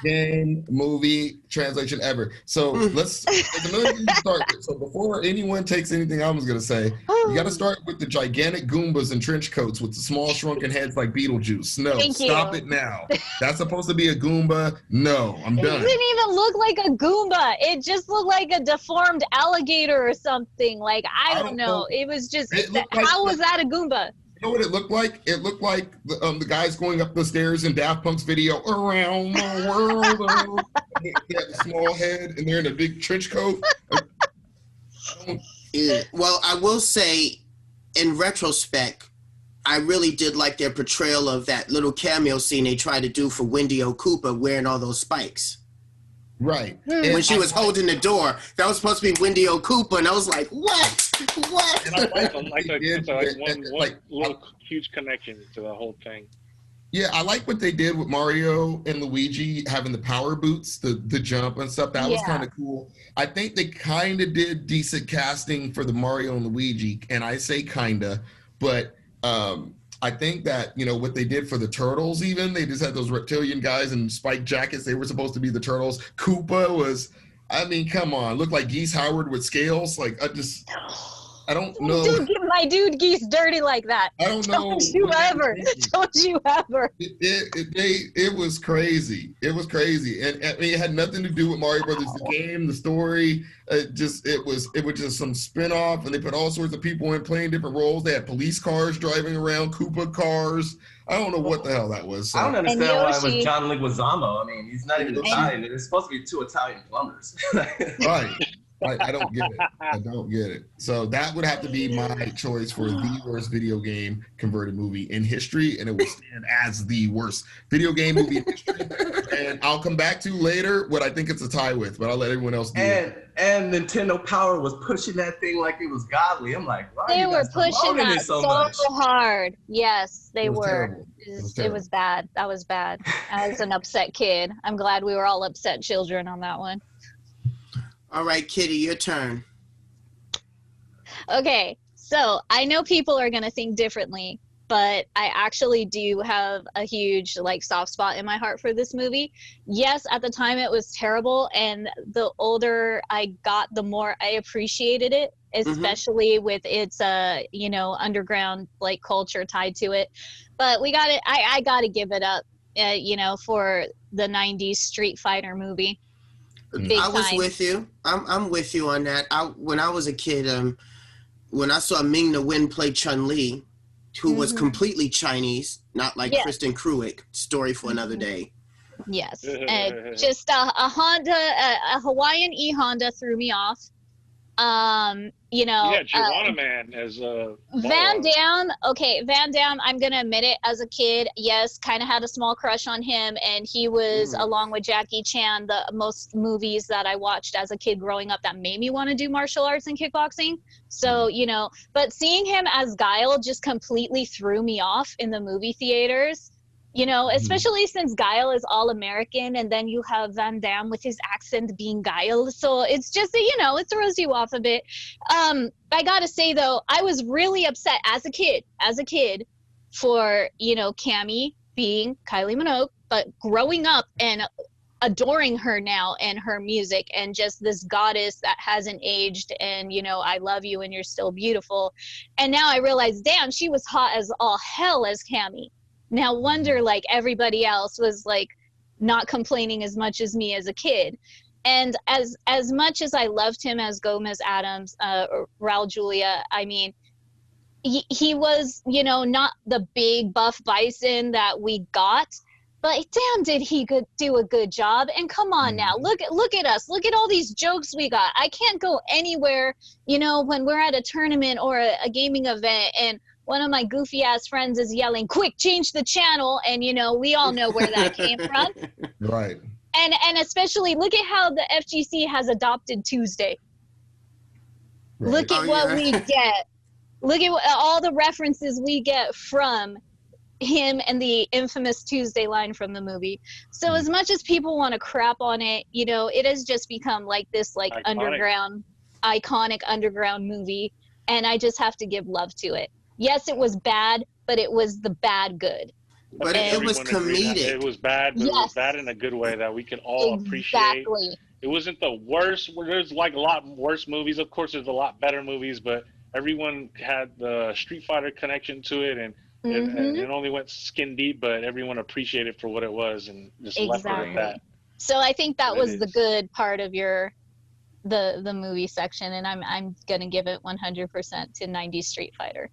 game movie translation ever. So there's a million things to start with. So before anyone takes anything I was going to say, you got to start with the gigantic Goombas in trench coats with the small shrunken heads like Beetlejuice. No, stop it now. That's supposed to be a Goomba. No, I'm done. It didn't even look like a Goomba. It just looked like a deformed alligator or something. Like, I don't know. It was just, how was that a Goomba? You know what it looked like? It looked like the guys going up the stairs in Daft Punk's video, Around the World. They have a small head and they're in a big trench coat. Well, I will say, in retrospect, I really did like their portrayal of that little cameo scene they tried to do for Wendy O'Cooper wearing all those spikes. Right. When she was holding the door, that was supposed to be Wendy O'Cooper, and I was like, what? What? And I like one little huge connection to the whole thing. Yeah, I like what they did with Mario and Luigi having the power boots, the jump and stuff. That was kind of cool. I think they kind of did decent casting for the Mario and Luigi, and I say kind of, but I think that, what they did for the Turtles even, they just had those reptilian guys in spiked jackets. They were supposed to be the Turtles. Koopa was, come on, looked like Geese Howard with scales. Like, I don't know. My dude Geese dirty like that. I don't know. Don't you ever. It was crazy. It was crazy. And I mean, it had nothing to do with Mario Brothers, the game, the story. It was just some spin-off, and they put all sorts of people in playing different roles. They had police cars driving around, Koopa cars. I don't know what the hell that was. So. I don't understand why it was John Leguizamo. I mean, he's not even Italian. It's supposed to be two Italian plumbers. Right. I don't get it. I don't get it. So that would have to be my choice for the worst video game converted movie in history, and it will stand as the worst video game movie in history. And I'll come back to later what I think it's a tie with, but I'll let everyone else do it. And Nintendo Power was pushing that thing like it was godly. I'm like, why they are you were guys pushing that so much? hard. Yes, they were. Terrible. It was bad. That was bad. I was an upset kid. I'm glad we were all upset children on that one. All right, Kitty, your turn. Okay, so I know people are going to think differently, but I actually do have a huge soft spot in my heart for this movie. Yes, at the time it was terrible, and the older I got, the more I appreciated it, especially with its underground culture tied to it. But I got to give it up for the 90s Street Fighter movie. I was with you. I'm with you on that. When I was a kid, when I saw Ming-Na Wen play Chun-Li, who was completely Chinese, not like Kristen Cruick, story for another day. Yes, just a Hawaiian E-Honda threw me off. Juana Man as Van Damme. Okay, Van Damme, I'm gonna admit it, as a kid, yes, kind of had a small crush on him, and he was along with Jackie Chan the most movies that I watched as a kid growing up that made me want to do martial arts and kickboxing. So but seeing him as Guile just completely threw me off in the movie theaters. Especially since Guile is all American, and then you have Van Damme with his accent being Guile. So it's just, it throws you off a bit. I gotta say though, I was really upset as a kid for, Cammy being Kylie Minogue, but growing up and adoring her now and her music and just this goddess that hasn't aged, and I love you and you're still beautiful. And now I realize, damn, she was hot as all hell as Cammy. Now wonder everybody else was not complaining as much as me as a kid. And as much as I loved him as Gomez Adams, Raul Julia, I mean, he was, not the big buff bison that we got, but damn, did he do a good job. And come on now, look at us, look at all these jokes we got. I can't go anywhere, when we're at a tournament or a gaming event and one of my goofy ass friends is yelling, "Quick, change the channel." And, we all know where that came from. Right. And especially look at how the FGC has adopted Tuesday. Right. Look at what we get. Look at all the references we get from him and the infamous Tuesday line from the movie. So as much as people want to crap on it, you know, it has just become like this like iconic underground movie, and I just have to give love to it. Yes, it was bad, but it was the bad good. But it was comedic. It was bad, but it was bad in a good way that we could all appreciate. It wasn't the worst. There's like a lot worse movies. Of course, there's a lot better movies, but everyone had the Street Fighter connection to it, and it only went skin deep, but everyone appreciated it for what it was and just left it at that. So I think that was the good part of the movie section, and I'm gonna give it 100% to 90s Street Fighter.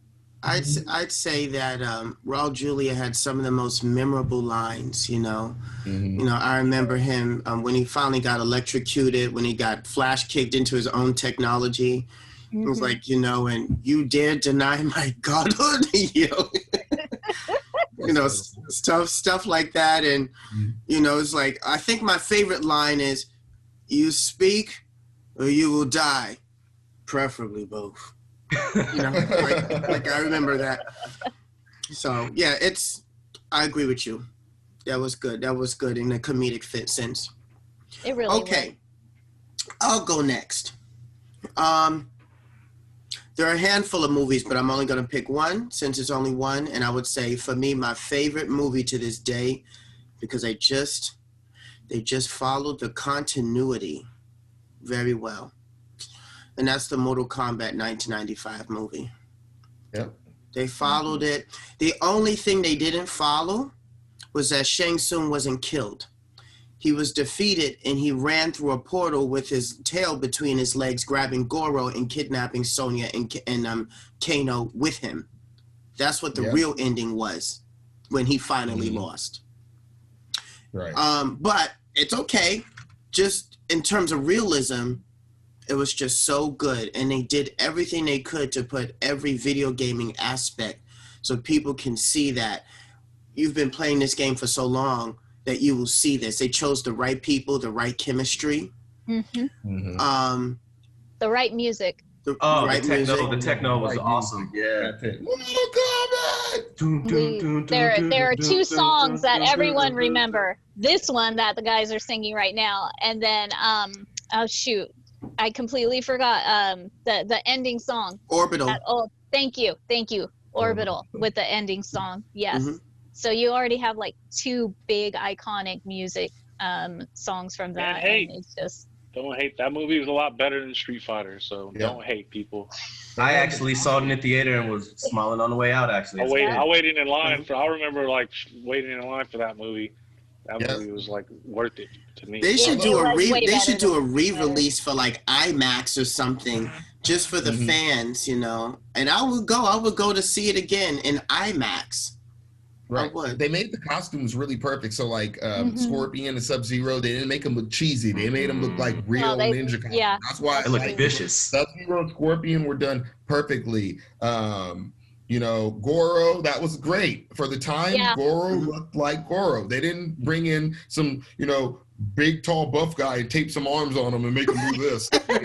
I'd say that Raul Julia had some of the most memorable lines, you know. You know, I remember him when he finally got electrocuted, when he got flash kicked into his own technology. It was like, you know, and you dare deny my godhood, you know. You know, stuff like that. And, you know, it's like, I think my favorite line is, you speak or you will die, preferably both. You know, like I remember that. So yeah, I agree with you. That was good. That was good in a comedic fit sense. It really okay. I'll go next. There are a handful of movies, but I'm only going to pick one since it's only one. And I would say for me, my favorite movie to this day, because they just followed the continuity very well. And that's the Mortal Kombat 1995 movie. Yep. They followed it. The only thing they didn't follow was that Shang Tsung wasn't killed. He was defeated, and he ran through a portal with his tail between his legs, grabbing Goro and kidnapping Sonya and Kano with him. That's what the real ending was when he finally lost. Right. But it's okay. Just in terms of realism, it was just so good, and they did everything they could to put every video gaming aspect so people can see that you've been playing this game for so long that you will see this. They chose the right people, the right chemistry. The right music. The techno was awesome. Yeah. There are two songs that everyone remember. This one that the guys are singing right now, and then oh shoot, I completely forgot the ending song. Orbital. Thank you. Orbital with the ending song. Yes. So you already have like two big iconic music songs from that. And it's just don't hate. That movie was a lot better than Street Fighter, so don't hate, people. I actually saw it in the theater and was smiling on the way out, actually. I waited in line I remember like waiting in line for that movie. That movie was like worth it to me. They should do a re-release for like IMAX or something, just for the fans, you know. And I would go to see it again in IMAX. Right. They made the costumes really perfect. So like Scorpion and Sub-Zero, they didn't make them look cheesy. They made them look like real ninja costumes. Yeah. That's why they look vicious. Sub-Zero and Scorpion were done perfectly. You know, Goro, that was great. For the time, Goro looked like Goro. They didn't bring in some, you know, big, tall, buff guy and tape some arms on him and make him do this. They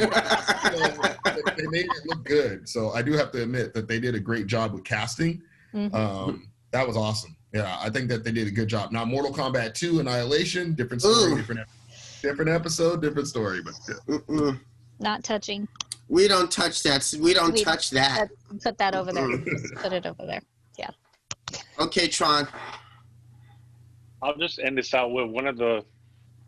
made it look good. So I do have to admit that they did a great job with casting. That was awesome. Yeah, I think that they did a good job. Now, Mortal Kombat 2, Annihilation, different story, different episode, different story. But not touching. We don't touch that. We don't touch that. Put that over there. Just put it over there. Yeah. Okay, Tron. I'll just end this out with one of the,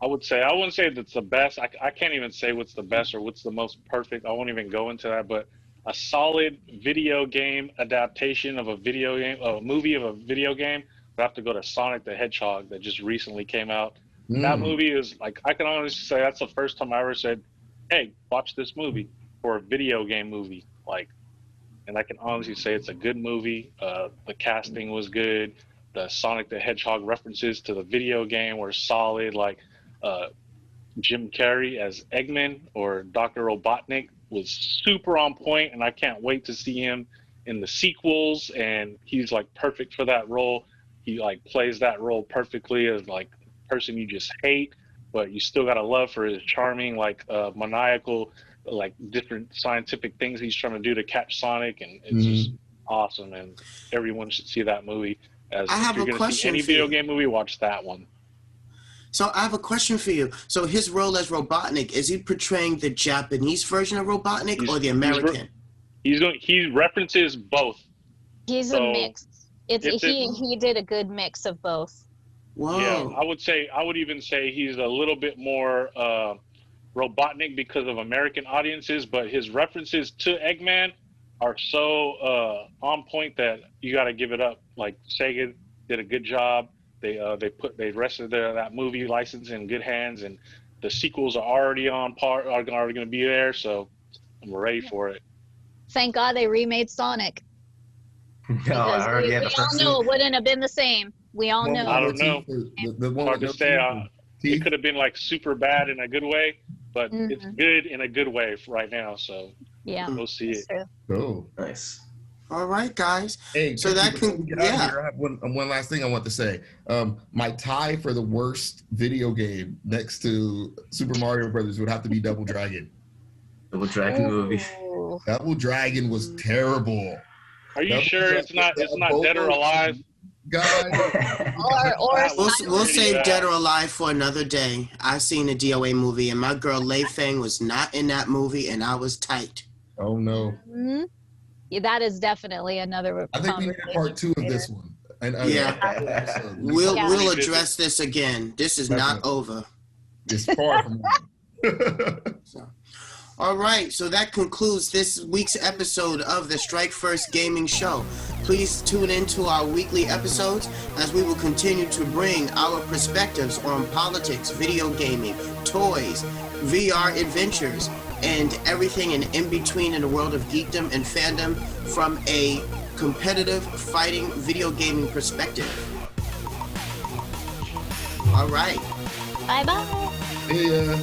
I wouldn't say that's the best. I can't even say what's the best or what's the most perfect. I won't even go into that, but a solid video game adaptation of a video game, a movie of a video game. I have to go to Sonic the Hedgehog that just recently came out. That movie is like, I can honestly say that's the first time I ever said, hey, watch this movie for a video game movie. Like, and I can honestly say it's a good movie. The casting was good. The Sonic the Hedgehog references to the video game were solid. Like Jim Carrey as Eggman or Dr. Robotnik was super on point, and I can't wait to see him in the sequels. And he's like perfect for that role. He like plays that role perfectly as like a person you just hate, but you still got a love for his charming, like maniacal, like different scientific things he's trying to do to catch Sonic, and it's just awesome. And everyone should see that movie. As I have if you're a gonna see question any for video you. game movie, watch that one. So I have a question for you. So his role as Robotnik, is he portraying the Japanese version of Robotnik or the American? He references both. He's So, a mix. He did a good mix of both. Whoa. Yeah, I would even say he's a little bit more Robotnik because of American audiences, but his references to Eggman are so on point that you got to give it up. Like Sega did a good job. They rested that movie license in good hands, and the sequels are already already going to be there. So I'm ready for it. Thank God they remade Sonic. No, Because I already we had the all first know one. it wouldn't have been the same. We all know. I don't know. The one Hard with to say. It teeth. could have been like super bad in a good way, but it's Mhm. good in a good way right now. So Yeah, we'll see that's it. true. Cool. Nice. All right, guys. Hey, So that before can- we get out of yeah. here, I have one last thing I want to say. My tie for the worst video game next to Super Mario Brothers would have to be Double Dragon. Double Dragon movie. Ooh. Double Dragon was terrible. Are you Double sure it's not Dead or Alive? Guys, Or We'll Pretty save bad. Dead or Alive for another day. I seen a DOA movie, and my girl Lei Fang was not in that movie, and I was tight. oh no. Mhm. Yeah, that is definitely another. I think we need a part 2 of this one. And, Yeah. We'll address this again. This is not over. It's far from over. So, all right, so that concludes this week's episode of the Strike First Gaming Show. Please tune in to our weekly episodes as we will continue to bring our perspectives on politics, video gaming, toys, VR adventures, and everything in between in the world of geekdom and fandom from a competitive fighting video gaming perspective. All right. Bye bye. Yeah.